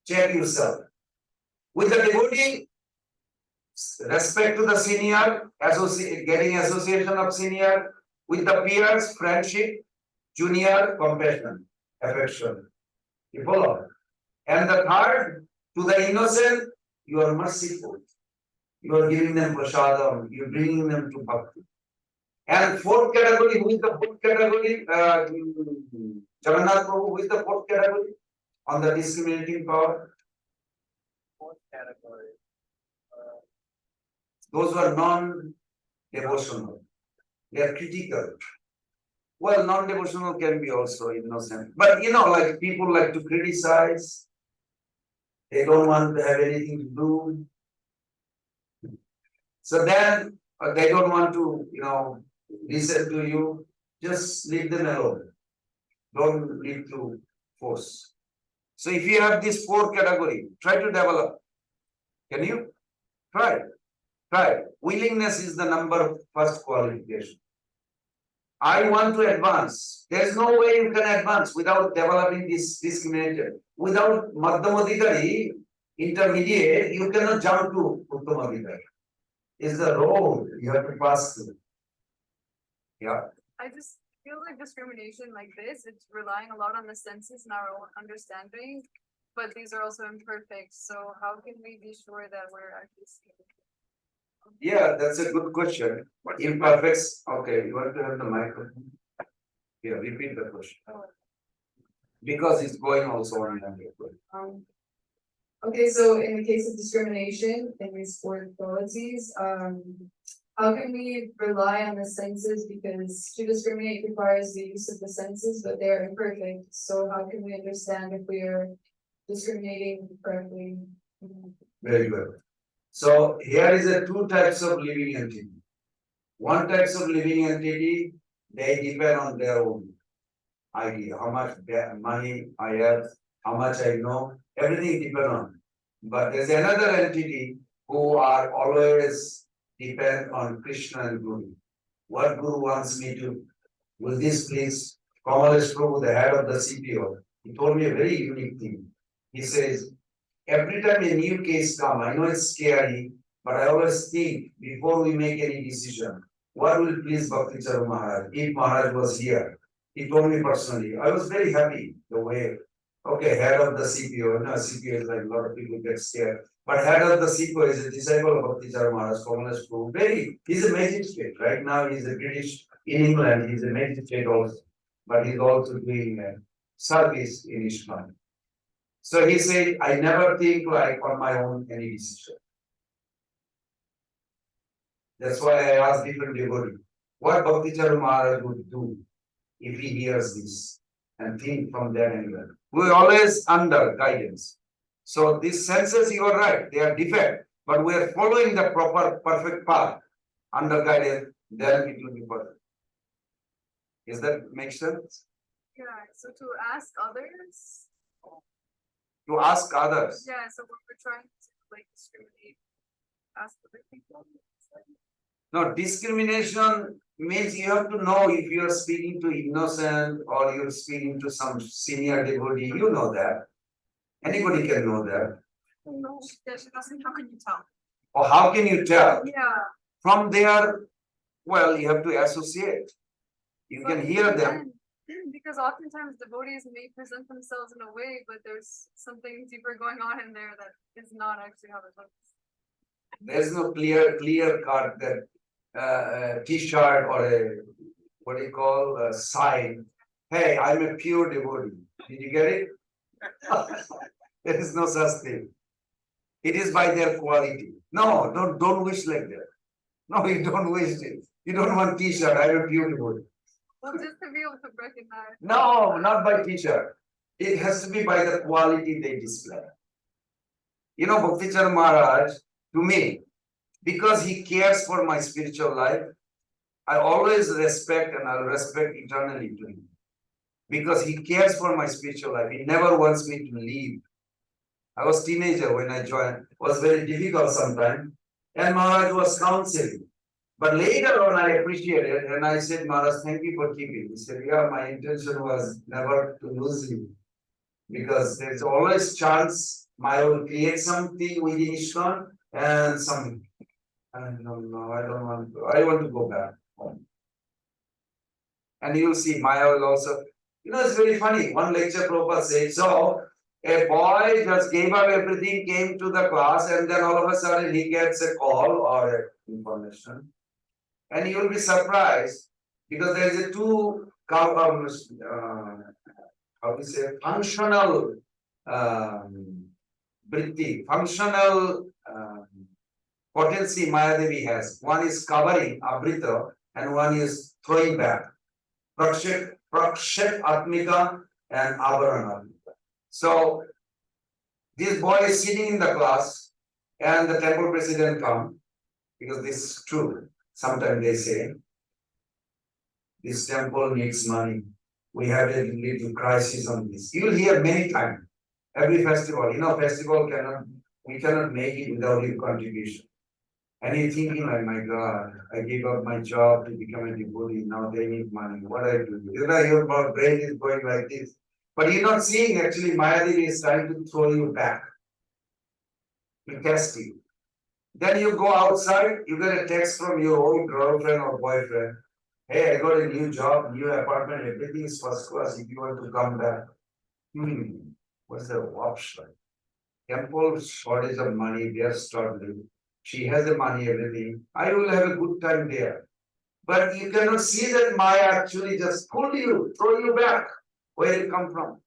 Check yourself. With the devotee, respect to the senior, getting association of senior. With the peers, friendship. Junior, compassion, affection. You follow? And the third, to the innocent, you are merciful. You are giving them prasadam, you are bringing them to bhakti. And 4th category, who is the 4th category? Jagannath Prabhu, who is the 4th category? On the discriminating power? 4th category. Those who are non-devotional. They are critical. Well, non-devotional can be also innocent. But like people like to criticize. They don't want to have anything to do. So then they don't want to, listen to you. Just leave them alone. Don't leave to force. So if you have this 4 category, try to develop. Can you? Try. Try. Willingness is the first qualification. I want to advance. There's no way you can advance without developing this discriminated. Without Madhyamadhikari, intermediate, you cannot jump to Uttamadhikari. It's the road you have to pass through. Yeah. I just feel like discrimination like this, it's relying a lot on the senses and our own understanding, but these are also imperfect. So how can we be sure that we're actually seeing? Yeah, that's a good question. But imperfects, okay, you want to have the microphone? Yeah, repeat the question. Because it's going also on the Okay, so in the case of discrimination in these 4 qualities, how can we rely on the senses? Because to discriminate requires the use of the senses, but they're imperfect. So how can we understand if we are discriminating correctly? Very good. So here is a 2 types of living entity. One types of living entity, they depend on their own idea. How much money I have, how much I know, everything depends on. But there's another entity who are always depend on Krishna and Guru. What Guru wants me to, will this please, Kamalesh Prabhu, the head of the CPO, he told me a very unique thing. He says, every time a new case comes, I know it's scary, but I always think before we make any decision, what will please Bhakti Charu Maharaj? If Maharaj was here, he told me personally, I was very happy the way, okay, head of the CPO, CPO is like a lot of people get scared, but head of the CPO is a disciple of Bhakti Charu Maharaj, Kamalesh Prabhu. He's a magistrate. Right now he's a British in England, he's a magistrate also, but he's also doing service in Ishmael. So he said, I never think like on my own any decision. That's why I asked different devotees, what Bhakti Charu Maharaj would do if he hears this and think from there anywhere. We're always under guidance. So these senses, you are right, they are defect, but we are following the proper, perfect path under guidance, then it will be perfect. Does that make sense? Yeah, so to ask others. To ask others. Yeah, so when we're trying to like discriminate, ask other people. No, discrimination means you have to know if you are speaking to innocent or you're speaking to some senior devotee, you know that. Anybody can know that. No, yes, how can you tell? Or how can you tell? Yeah. From there, well, you have to associate. You can hear them. Because oftentimes devotees may present themselves in a way, but there's something deeper going on in there that is not actually how it looks. There's no clear cut that T-shirt or a what do you call a sign. Hey, I'm a pure devotee. Did you get it? There is no such thing. It is by their quality. No, don't wish like that. No, you don't wish it. You don't want T-shirt. I'm a pure devotee. Well, just to be able to recognize. No, not by T-shirt. It has to be by the quality they display. You know, Bhakti Charan Maharaj, to me, because he cares for my spiritual life, I always respect and I'll respect eternally to him. Because he cares for my spiritual life. He never wants me to leave. I was a teenager when I joined. It was very difficult sometimes. And Maharaj was counseling. But later on, I appreciated and I said, Maharaj, thank you for keeping. He said, yeah, my intention was never to lose you. Because there's always chance Maya will create something within ISKCON and some. I don't know, I don't want to. I want to go back home. And you will see Maya will also. It's very funny. One lecture Prabhupada said, so a boy just gave up everything, came to the class, and then all of a sudden he gets a call or information. And you will be surprised because there is a how to say, functional vritti, functional potency Mayadevi has. One is covering, abrita, and one is throwing back. Prakshet Atmika and Avarana. So this boy is sitting in the class and the temple president comes, because this is true. Sometimes they say, this temple needs money. We have a little crisis on this. You'll hear many times. Every festival, festival we cannot make it without your contribution. And you're thinking, like, my God, I gave up my job to become a devotee. Now they need money. What I do? Your brain is going like this. But you're not seeing actually Mayadevi is trying to throw you back, to test you. Then you go outside, you get a text from your old girlfriend or boyfriend. Hey, I got a new job, new apartment, everything is first class. If you want to come back, what's the option? Temple shortage of money, they are struggling. She has the money, everything. I will have a good time there. But you cannot see that Maya actually just pull you, throw you back where you come from.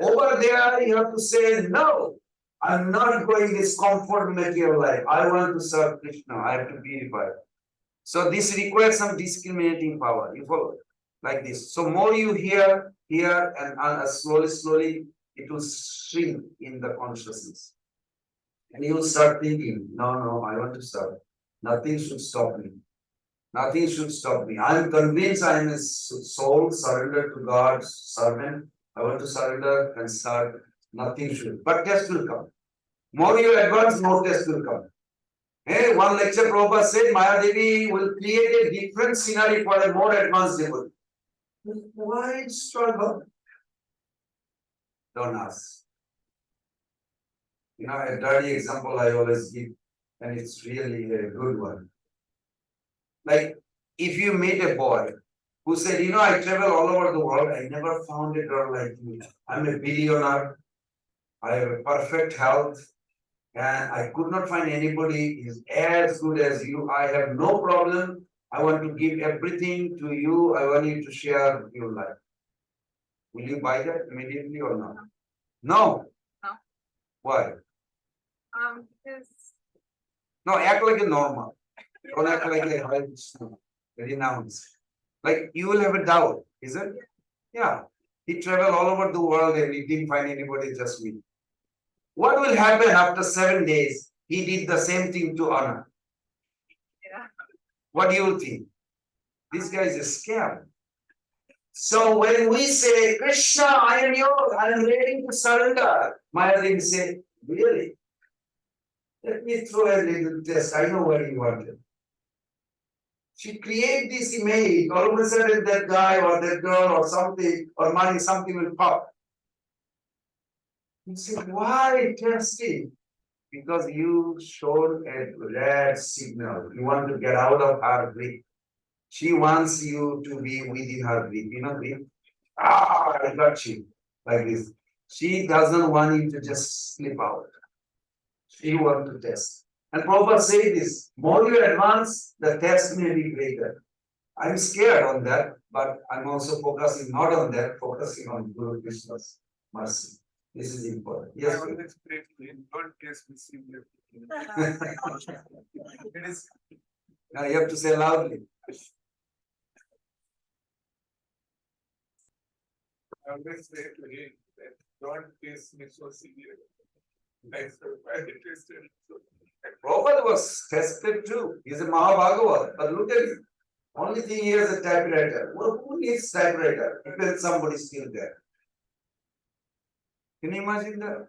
Over there, you have to say, no, I'm not going this comfort material life. I want to serve Krishna. I have to purify. So this requires some discriminating power. You follow? Like this. So more you hear, and slowly, it will shrink in the consciousness. And you will start thinking, no, I want to serve. Nothing should stop me. Nothing should stop me. I am convinced I am a soul surrendered to God's servant. I want to surrender and serve. Nothing should. But test will come. More you advance, more test will come. Hey, one lecture Prabhupada said Mayadevi will create a different scenario for a more advanced devotee. Why struggle? Don't ask. A dirty example I always give, and it's really a good one. Like, if you meet a boy who said, I travel all over the world, I never found a girl like you. I'm a billionaire, I have a perfect health, and I could not find anybody who is as good as you. I have no problem. I want to give everything to you. I want you to share your life. Will you buy that immediately or not? No. No. Why? Because. No, act like a normal. Don't act like a high renounced. Like you will have a doubt, is it? Yeah. He traveled all over the world and he didn't find anybody, just me. What will happen after 7 days? He did the same thing to Anna. Yeah. What do you think? This guy is a scam. So when we say, Krishna, I am yours, I am ready to surrender, Mayadevi say, really? Let me throw a little test. I know what you wanted. She create this image, all of a sudden that guy or that girl or something, or money, something will pop. You say, why testing? Because you showed a red signal. You want to get out of her grip. She wants you to be within her grip. Grip. I got you. Like this. She doesn't want you to just slip out. She wants to test. And Prabhupada say this, more you advance, the test may be greater. I'm scared on that, but I'm also focusing not on that, focusing on Guru Krishna's mercy. This is important. Yes. I always pray to him, don't test me seriously. It is. Now you have to say loudly. I always say to him that don't test me so severely. Like so, I tested. Prabhupada was tested too. He's a Mahabhagavat, but look at him. Only thing he has a typewriter. Well, who needs typewriter? If somebody's still there. Can you imagine that?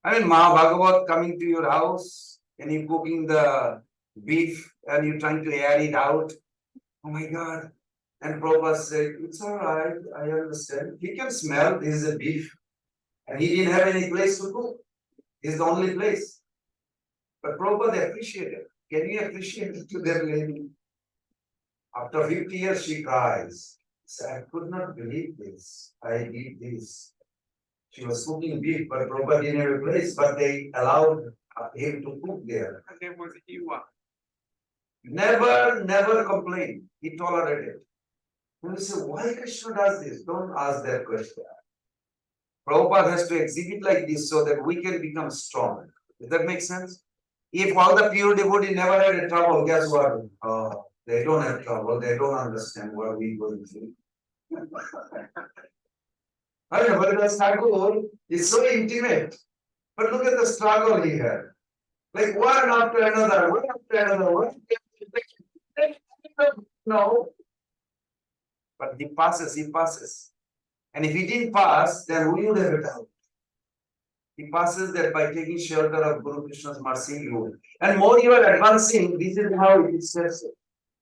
I mean, Mahabhagavat coming to your house and you cooking the beef and you're trying to air it out. Oh my God. And Prabhupada said, it's all right, I understand. He can smell this is a beef. And he didn't have any place to cook. This is the only place. But Prabhupada appreciated. Can you appreciate it to that lady? After 50 years, she cries. So I could not believe this. I did this. She was cooking beef, but Prabhupada didn't have a place, but they allowed him to cook there. Never complained. He tolerated. And you say, why Krishna does this? Don't ask that question. Prabhupada has to exhibit like this so that we can become strong. Does that make sense? If all the pure devotee never had a trouble, guess what? They don't have trouble. They don't understand what we going through. I mean, Haridas Thakur is so intimate. But look at the struggle he had. Like one after another, one after another, one after another. No. But he passes. And if he didn't pass, then we would have it out. He passes that by taking shelter of Guru Krishna's mercy rule. And more you are advancing, this is how it says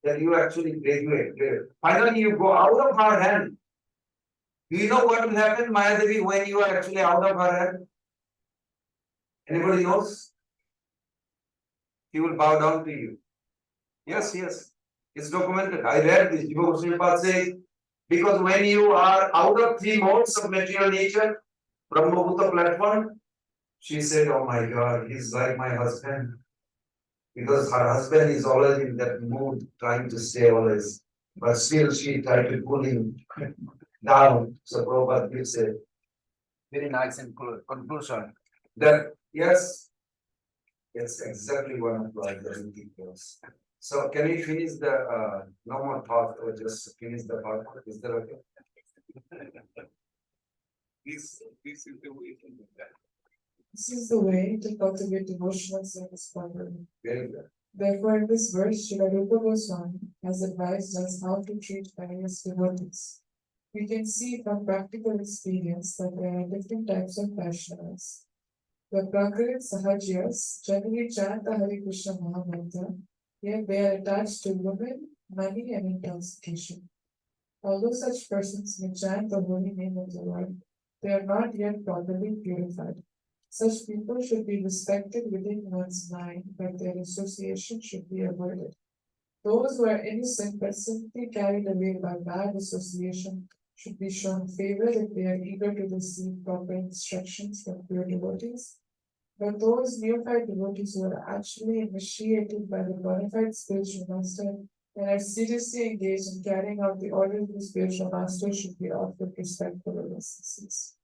that you actually graduate. Finally, you go out of her hand. Do you know what will happen, Maya Devi, when you are actually out of her hand? Anybody knows? He will bow down to you. Yes. It's documented. I read this. Jiva Goswami says, because when you are out of three modes of material nature, Brahmabhuta platform, she said, oh my God, he's like my husband. Because her husband is always in that mood, trying to stay always. But still she tried to pull him down. So Prabhupada gives a very nice conclusion that yes, it's exactly one of the details. So can we finish the no more thought or just finish the thought? Is that okay? This is the way to do that. This is the way to cultivate devotional service properly. Very good. Therefore, in this verse, Srila Rupa Goswami has advised us how to treat various devotees. We can see from practical experience that there are different types of Vaishnavas. The Prakrit Sahajias generally chant the Hare Krishna Mahamantra, yet they are attached to women, money, and intoxication. Although such persons may chant the holy name of the Lord, they are not yet properly purified. Such people should be respected within one's mind, but their association should be avoided. Those who are innocent but simply carried away by bad association should be shown favor if they are eager to receive proper instructions from pure devotees. But those neophyte devotees who are actually initiated by the bona fide spiritual master and are seriously engaged in carrying out the order of the spiritual master should be offered respectful obeisances.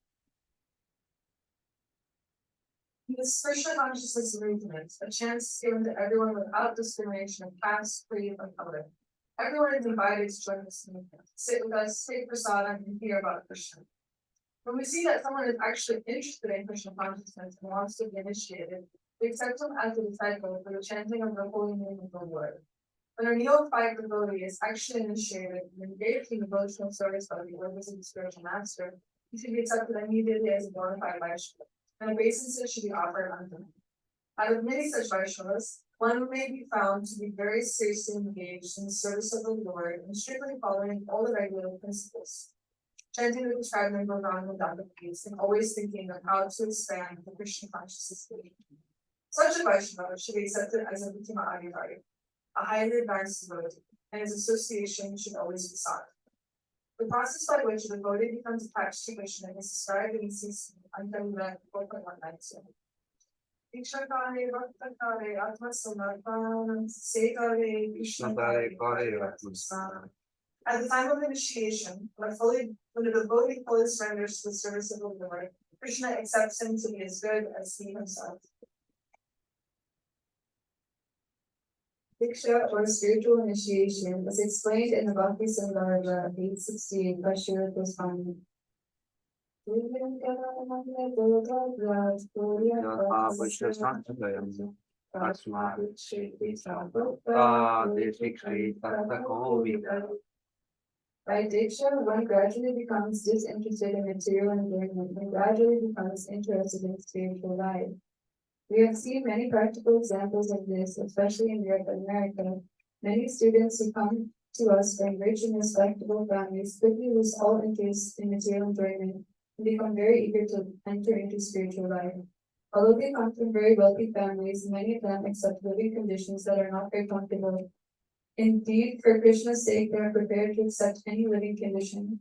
This Krishna consciousness movement, a chance is given to everyone without discrimination of caste, creed, or color. Everyone is invited to join this movement, sit with us, take prasadam, and hear about Krishna. When we see that someone is actually interested in Krishna consciousness and wants to be initiated, we accept them as a disciple for the chanting of the holy name of the Lord. When a neophyte devotee is actually initiated and engaged in devotional service by the orders of the spiritual master, he should be accepted immediately as a bona fide Vaishnava, and obeisances should be offered unto him. Out of many such Vaishnavas, one may be found to be very seriously engaged in the service of the Lord and strictly following all the regular principles, chanting the prescribed number of rounds without the peace, and always thinking of how to expand the Christian consciousness. Such a Vaishnava should be accepted as a Vittima Adhivari, a highly advanced devotee, and his association should always be sought. The process by which the devotee becomes attached to Krishna is described in CC until 4.192. Ikshakare, Bhaktakare, Atmasamarpanam, Sekare, Krishnakare, Atmasamarpanam. At the time of initiation, when the devotee fully surrenders to the service of the Lord, Krishna accepts him to be as good as he himself. Diksha or spiritual initiation is explained in the Bhakti Sangharava 868 by Srila Goswami. By Diksha, one gradually becomes disinterested in material enjoyment and gradually becomes interested in spiritual life. We have seen many practical examples of this, especially in Europe and America. Many students who come to us from rich and respectable families quickly lose all interest in material enjoyment and become very eager to enter into spiritual life. Although they come from very wealthy families, many of them accept living conditions that are not very comfortable. Indeed, for Krishna's sake, they are prepared to accept any living condition,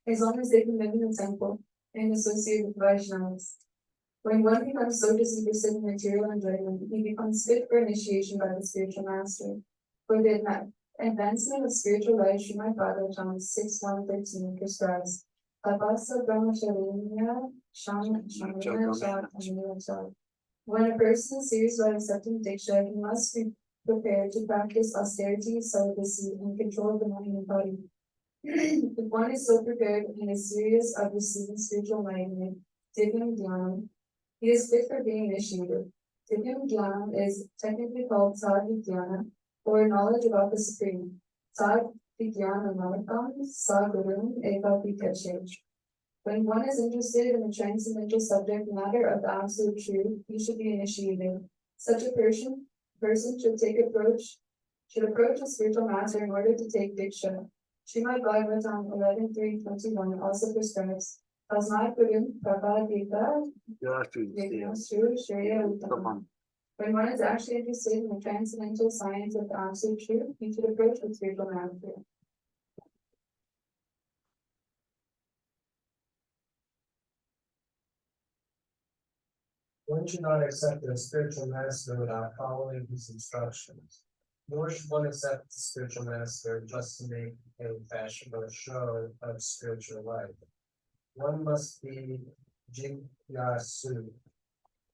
as long as they can live in the temple and associate with Vaishnavas. When one becomes so disinterested in material enjoyment, he becomes fit for initiation by the spiritual master. For the advancement of spiritual life, Srimad Bhagavatam 6.1.13 prescribes Tapasa Brahmacharya Shamana. When a person is serious about accepting Diksha, he must be prepared to practice austerity, celibacy, and control of the mind and body. If one is so prepared and is serious of receiving spiritual enlightenment, Divyam Dhyanam, he is fit for being initiated. Divyam Dhyanam is technically called Sad Vijnana, or knowledge about the Supreme. Sad Vijnana Namakam, Sa Gurun Ekapikache. When one is interested in the transcendental subject matter of the absolute truth, he should be initiated. Such a person should approach a spiritual master in order to take Diksha. Srimad Bhagavatam 11.3.21 also prescribes Tasmat Purim Prabhadita Yajnasu Shreya Uttamam. When one is actually interested in the transcendental science of the absolute truth, he should approach a spiritual master. One should not accept a spiritual master without following his instructions. Nor should one accept the spiritual master just to make a fashionable show of spiritual life. One must be jigyasu,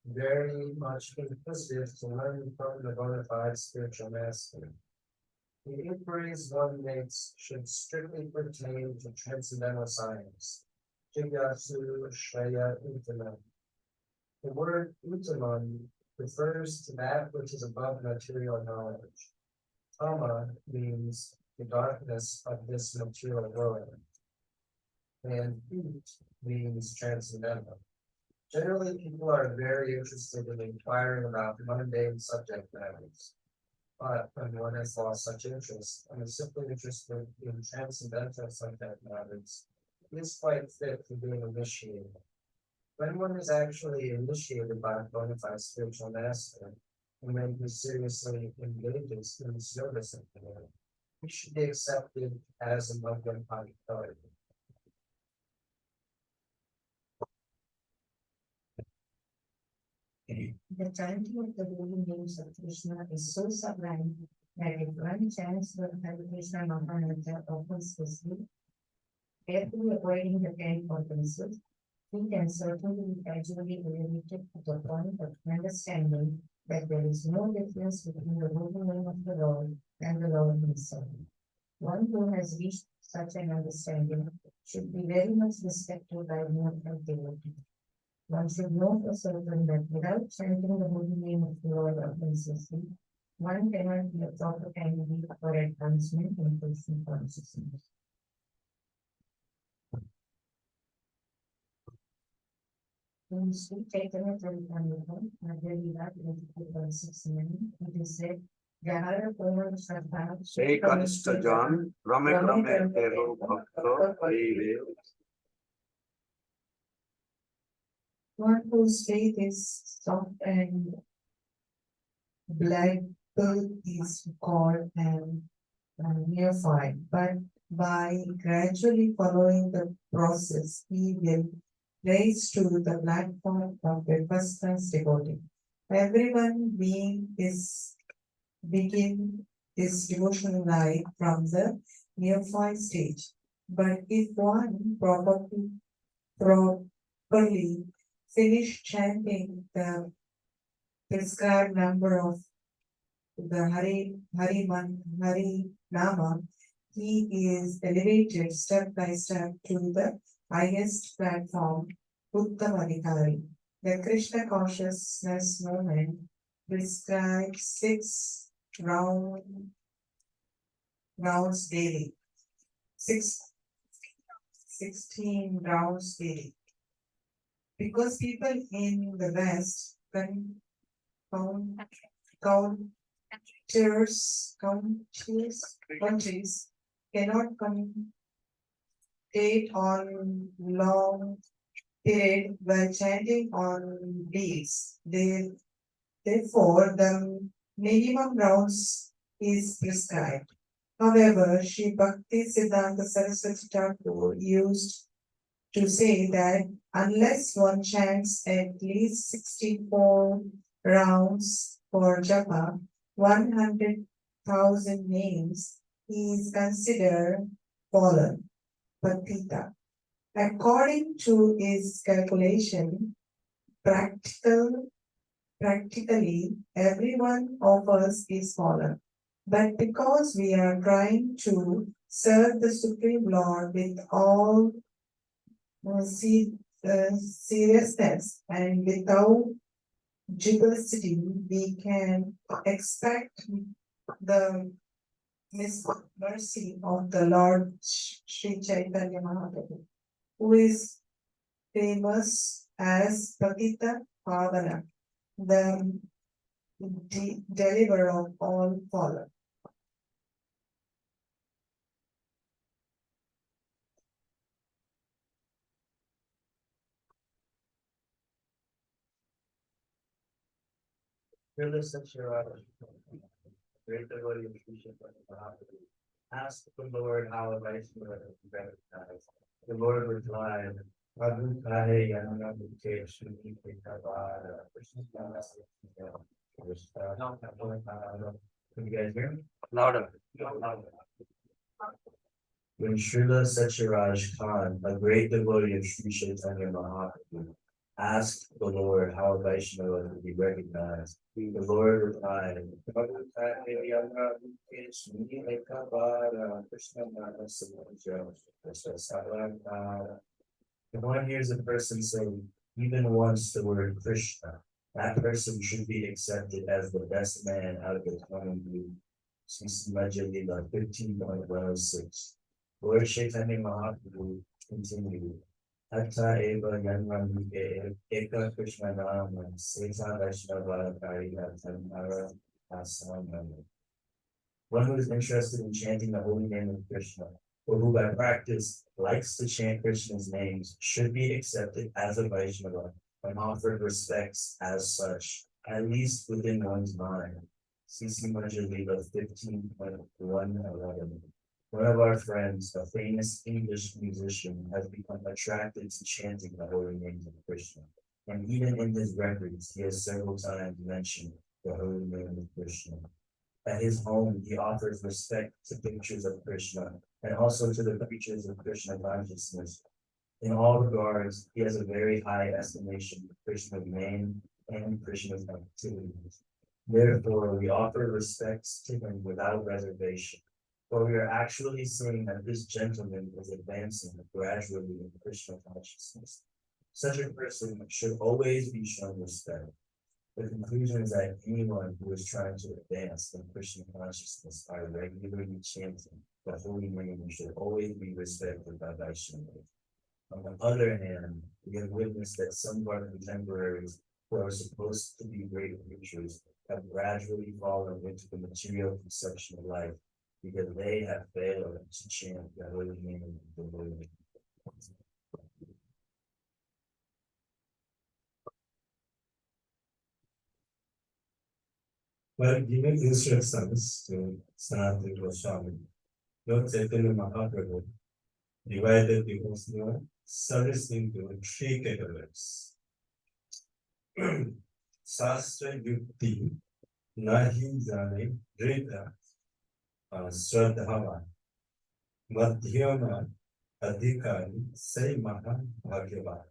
very much inquisitive to learn from the bona fide spiritual master. The inquiries one makes should strictly pertain to transcendental science. Jigyasu Shreya Uttamam. The word Uttamam refers to that which is above material knowledge. Tama means the darkness of this material world, and Ut means transcendental. Generally, people are very interested in inquiring about mundane subject matters. But when one has lost such interest and is simply interested in transcendental subject matters, he is quite fit for being initiated. When one is actually initiated by a bona fide spiritual master, and when he seriously engages in the service of the Lord, he should be accepted as a Muslim authority. The chanting of the holy names of Krishna is so sublime that if one chants the Hare Krishna Mahamudra offensively, carefully avoiding the 10 offenses, he can certainly be gradually elevated to the point of understanding that there is no difference between the holy name of the Lord and the Lord himself. One who has reached such an understanding should be very much respected by more devotee. One should know for certain that without chanting the holy name of the Lord offensively, one cannot be a proper candidate for advancement in Krishna consciousness. In Sri Chaitanya Charitamrita, Madhya 22.69, it is said, Jahara Purna Shraddha Say Kanishta Jan, Rame Rame Tero Bhakta Harive. One whose faith is soft and blind is called an neophyte, but by gradually following the process, he will rise to the platform of a first class devotee. Everyone begin his devotional life from the neophyte stage. But if one properly finish chanting the prescribed number of the Hari Nama, he is elevated step by step to the highest platform, Uttamadhikari. The Krishna consciousness movement prescribes 6 rounds daily. 16 rounds daily. Because people in the West count, counters, countries cannot commentate on long period while chanting on beats. Therefore, the minimum rounds is prescribed. However, Sri Bhakti Siddhanta Saraswati Thakur used to say that unless one chants at least 64 rounds for japa, 100,000 names, he is considered fallen, patita. According to his calculation, practically every one of us is fallen. But because we are trying to serve the Supreme Lord with all seriousness and without duplicity, we can expect the mercy of the Lord Sri Chaitanya Mahaprabhu, who is famous as Patita Pavana, the deliverer of all fallen. Great devotee of Sri Chaitanya Mahaprabhu. Ask the Lord how a Vaishnava is recognized. The Lord replied, Prabhu Kahe Yanana Mukhe Shri Kavada Krishna Can you guys hear me? Louder. When Srila Satyaraj Khan, a great devotee of Sri Chaitanya Mahaprabhu, asked the Lord how a Vaishnava would be recognized, the Lord replied, if one hears a person say even once the word Krishna, that person should be accepted as the best man out of the common group. CC Majalila 15.106. Lord Chaitanya Mahaprabhu continued. Atta eva yanramike eka Krishna nama seta Vaishnava karya tanhara asamana. One who is interested in chanting the holy name of Krishna, or who by practice likes to chant Krishna's names, should be accepted as a Vaishnava and offered respects as such, at least within one's mind. CC Manjalila 15.111. One of our friends, a famous English musician, has become attracted to chanting the holy names of Krishna. And even in his records, he has several times mentioned the holy name of Krishna. At his home, he offers respect to pictures of Krishna and also to the preachers of Krishna consciousness. In all regards, he has a very high estimation of Krishna's name and Krishna's activities. Therefore, we offer respects to him without reservation, for we are actually seeing that this gentleman is advancing gradually in Krishna consciousness. Such a person should always be shown respect. The conclusion is that anyone who is trying to advance in Krishna consciousness by regularly chanting the holy name should always be respected by Vaishnavas. On the other hand, we have witnessed that some of our contemporaries who are supposed to be great preachers have gradually fallen into the material conception of life because they have failed to chant the holy name of the Lord. While giving instructions to Sanatana Goswami, Lord Chaitanya Mahaprabhu divided the Muslim service into three categories. Sastra Yukti, Nahi Jane, Rita, Sradhava, Madhyama, Adhikari, Sai Maha Bhagyavan.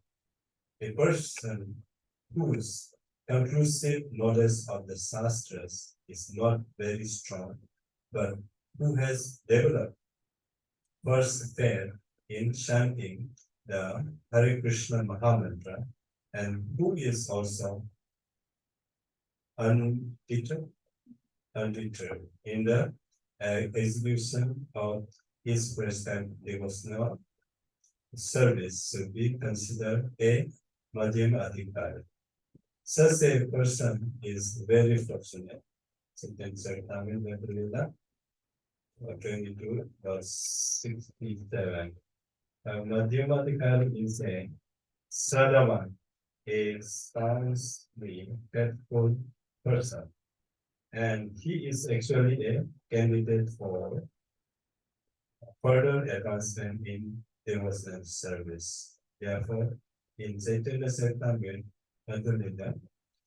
A person whose conclusive knowledge of the Shastras is not very strong, but who has developed first fair in chanting the Hare Krishna Mahamantra and who is also undeterred in the execution of his present devotional service should be considered a Madhyam Adhikari. Such a person is very fortunate. Sentence Tamil Vedrila 22 verse 67. Madhyamadikari is a Sadavan, a staunchly faithful person, and he is actually a candidate for further advancement in devotional service. Therefore, in Chaitanya Charitamrita, Madhulila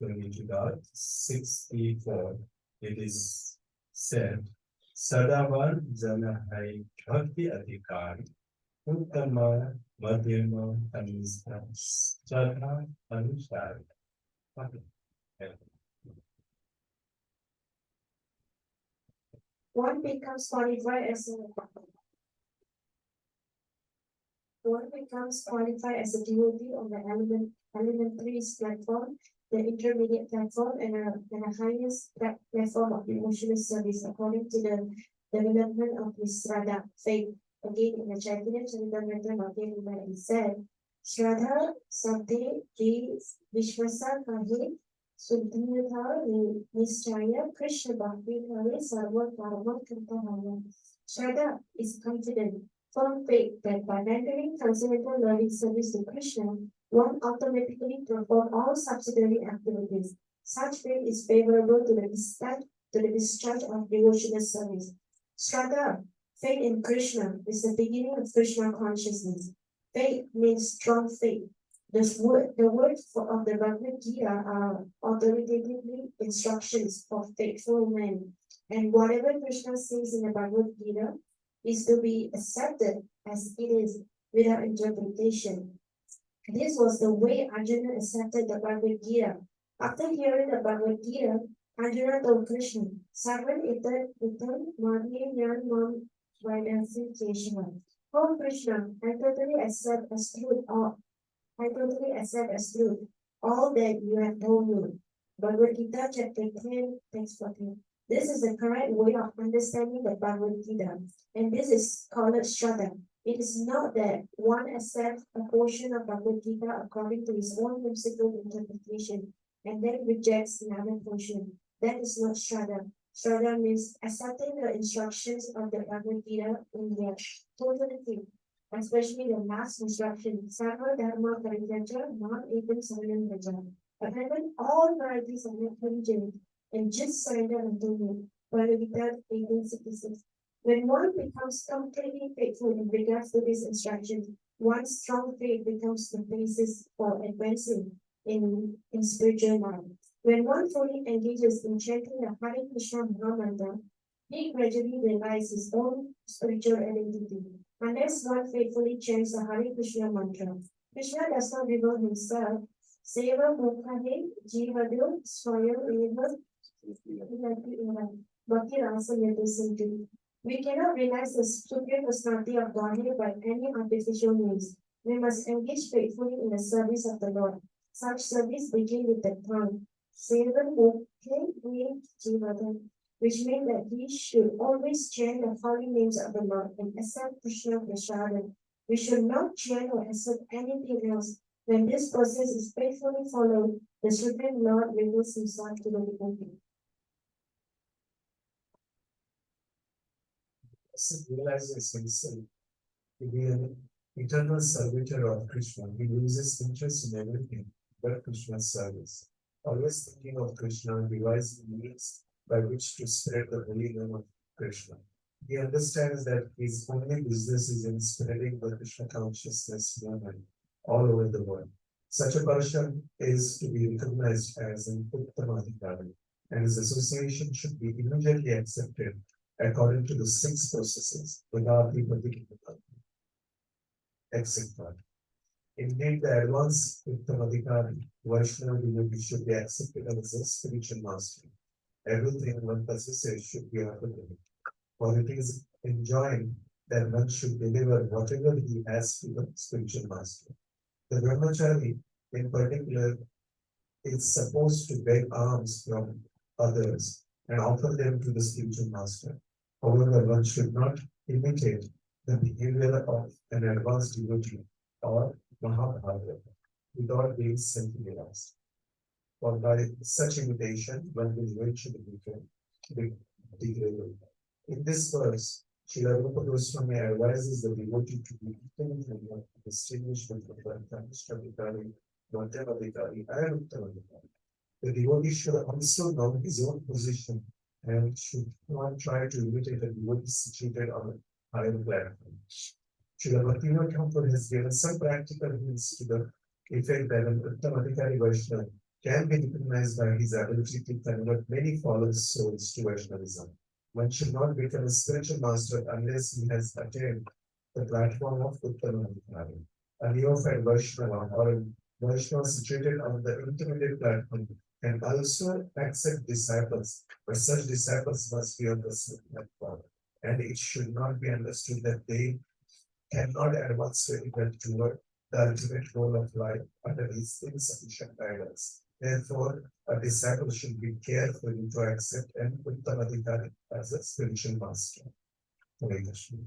22.64, it is said, Sadavan Janahai Bhakti Adhikari, Uttama Madhyama Anista Shraddha Anushari. One becomes qualified as a devotee on the elementary platform, the intermediate platform, and a highest platform of devotional service according to the development of his Shraddha faith. Again, in the Chaitanya Charitamrita Bhagavad Gita, it said, Shraddha Sabde Ji Vishwasa Kahe Suddhirtha Nischaya Krishna Bhakti Kare Sarva Karma Kirtanaya. Shraddha is confident, firm faith that by rendering transcendental loving service to Krishna, one automatically perform all subsidiary activities. Such faith is favorable to the discharge of devotional service. Shraddha, faith in Krishna, is the beginning of Krishna consciousness. Faith means strong faith. The words of the Bhagavad Gita are authoritatively instructions for faithful men. And whatever Krishna says in the Bhagavad Gita is to be accepted as it is without interpretation. This was the way Arjuna accepted the Bhagavad Gita. After hearing the Bhagavad Gita, Arjuna told Krishna, Sarvan itar madhya nyan mam vaidasi keshava. Oh Krishna, I totally accept as truth all that you have told me. Bhagavad Gita chapter 10, text 14. This is the correct way of understanding the Bhagavad Gita, and this is called Shraddha. It is not that one accepts a portion of Bhagavad Gita according to his own whimsical interpretation and then rejects another portion. That is not Shraddha. Shraddha means accepting the instructions of the Bhagavad Gita in their totality, especially the last instruction, Sarva Dharma Parityaja, not even Saranam Raja. Abandon all varieties of religion and just surrender unto me. Bhagavad Gita 1866. When one becomes completely faithful in regards to these instructions, one's strong faith becomes the basis for advancing in spiritual life. When one fully engages in chanting the Hare Krishna Mahamantra, he gradually realizes his own spiritual identity. Unless one faithfully chants the Hare Krishna mantra, Krishna does not reveal himself. Seva Mukhahe Jivadu Swayam Eva Bhakti Rasa Yadusindhi. We cannot realize the supreme personality of Godhead by any artificial means. We must engage faithfully in the service of the Lord. Such service begins with the tongue, Sevan Mukhe Jivadu, which means that we should always chant the holy names of the Lord and accept Krishna Prasadam. We should not chant or accept anything else. When this process is faithfully followed, the Supreme Lord reveals himself to the devotee. Realizes himself to be an eternal servitor of Krishna. He loses interest in everything but Krishna's service. Always thinking of Krishna, devising means by which to spread the holy name of Krishna. He understands that his only business is in spreading the Krishna consciousness movement all over the world. Such a person is to be recognized as an Uttamadhikari, and his association should be immediately accepted according to the 6 processes without the particular etc. Indeed, the advanced Uttamadhikari, Vaishnava devotee should be accepted as a spiritual master. Everything one possesses should be offered to him. For it is enjoined that one should deliver whatever he has to the spiritual master. The brahmachari, in particular, is supposed to beg alms from others and offer them to the spiritual master. However, one should not imitate the behavior of an advanced devotee or Mahabharata without being sensibilized. for by such imitation one will eventually be degraded. In this verse, Srila Rupa Goswami advises the devotee to be equally distinguished between Nishtadhikari, Madhyadhikari, and Uttadhikari. The devotee should also know his own position and should not try to imitate a devotee situated on a higher platform. Srila Bhaktivinoda Thakur has given some practical hints to the effect that an Uttamadhikari Vaishnava can be recognized by his ability to convert many fallen souls to Vaishnavism. One should not become a spiritual master unless he has attained the platform of Uttamadhikari. A neophyte Vaishnava or a Vaishnava situated on the intermediate platform can also accept disciples, but such disciples must be on the same platform. And it should not be understood that they cannot advance very well toward the ultimate goal of life under his insufficient guidance. Therefore, a disciple should be careful to accept an Uttamadhikari as a spiritual master. Hare Krishna.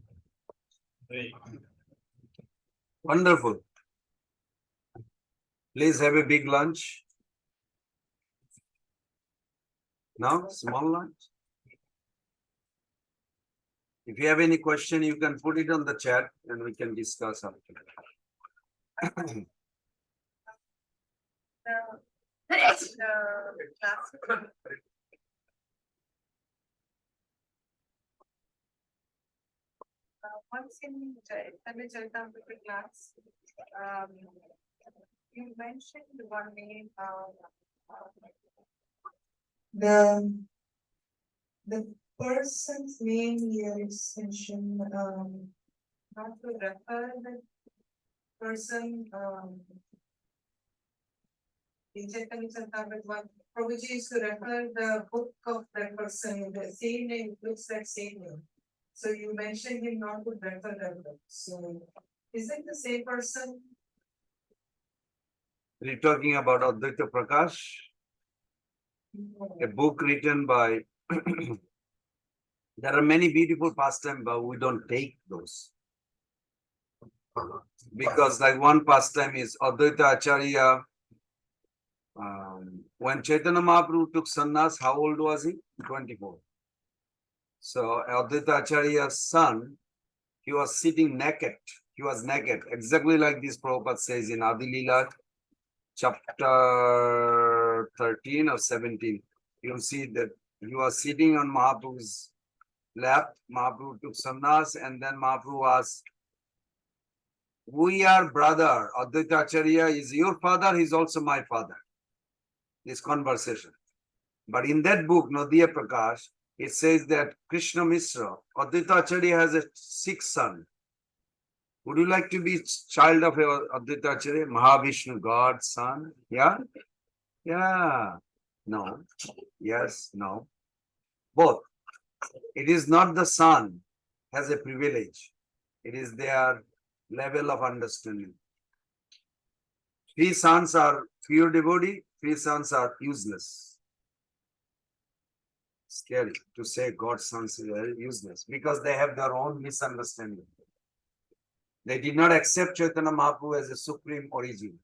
Wonderful. Please have a big lunch. Now, small lunch. If you have any question, you can put it on the chat and we can discuss after. Once in Charitamrita class, you mentioned one name, The person's name here is mentioned, not to refer the person, in Charitamrita one, Prabhuji used to refer the book of that person, the same name, looks like same name. So you mentioned him not to refer that book, so is it the same person? Are you talking about Advaita Prakash? A book written by there are many beautiful pastimes, but we don't take those. Because like one pastime is Advaita Acharya. When Chaitanya Mahaprabhu took sannyas, how old was he? 24. So Advaita Acharya's son, he was sitting naked. He was naked, exactly like this Prabhupada says in Adi Leela, chapter 13 or 17. You'll see that he was sitting on Mahaprabhu's lap. Mahaprabhu took sannyas, and then Mahaprabhu asked, "We are brother. Advaita Acharya is your father, he's also my father." This conversation. But in that book, Nadia Prakash, it says that Krishna Mishra, Advaita Acharya has a 6th son. Would you like to be child of Advaita Acharya, Mahavishnu, God's son? Yeah? Yeah. No. Yes. No. Both. It is not the son has a privilege. It is their level of understanding. 3 sons are pure devotee, 3 sons are useless. Scary to say God's sons are useless because they have their own misunderstanding. They did not accept Chaitanya Mahaprabhu as a supreme origin.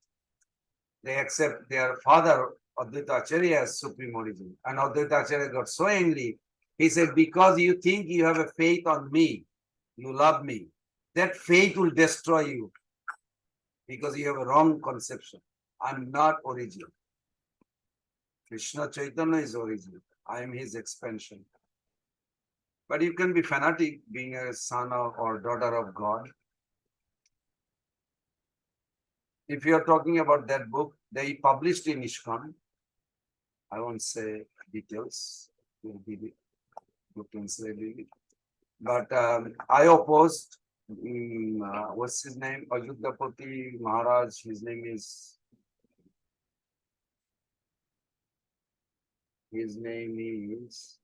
They accept their father, Advaita Acharya, as supreme origin. And Advaita Acharya got so angry. He said, because you think you have a faith on me, you love me, that faith will destroy you. Because you have a wrong conception. I'm not origin. Krishna Chaitanya is origin. I am his expansion. But you can be fanatic being a son or daughter of God. If you are talking about that book, they published in ISKCON. I won't say details. Will be you can say it. But I opposed. What's his name? Ayuddhapati Maharaj. His name is. His name is.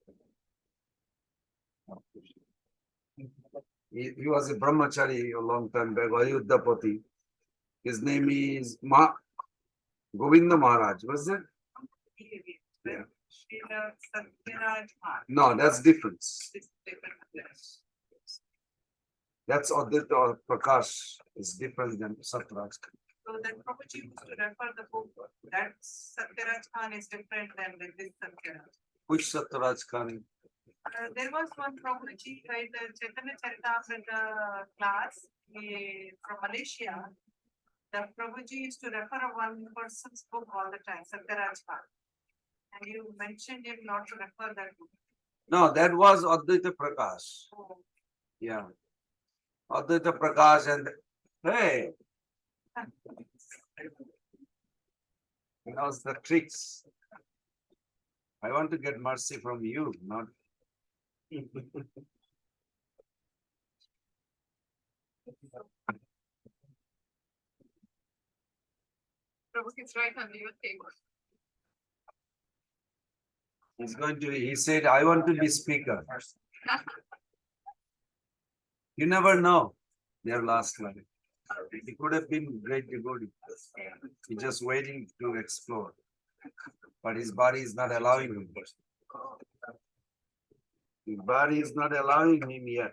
He was a brahmachari a long time back. Ayuddhapati. His name is Govinda Maharaj, was it? Yeah. No, that's different. That's Advaita Prakash is different than Satraj. So then Prabhuji used to refer the book, that Satyaraj Khan is different than this Satyaraj. Which Satyaraj Khan? There was one Prabhuji, right, the Chaitanya Charitamrita class from Malaysia. The Prabhuji used to refer one person's book all the time, Satyaraj Khan. And you mentioned him not to refer that book. No, that was Advaita Prakash. Oh. Yeah. Advaita Prakash and hey. He knows the tricks. I want to get mercy from you, not. Prabhuji is right under your table. He's going to, he said, I want to be speaker. You never know their last life. He could have been great devotee. He's just waiting to explore. But his body is not allowing him. His body is not allowing him yet.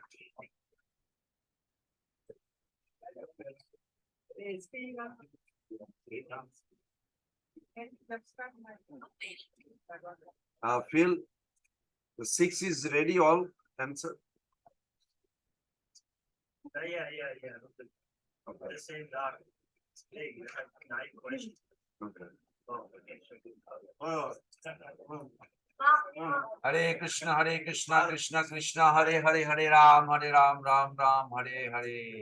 Phil, the 6 is ready, all answer. Yeah. Okay. The same doc. Hey, you have 9 questions. Okay. Oh, okay. Hare Krishna, Krishna Krishna, Hare Hare, Hare Ram, Ram Ram, Hare Hare.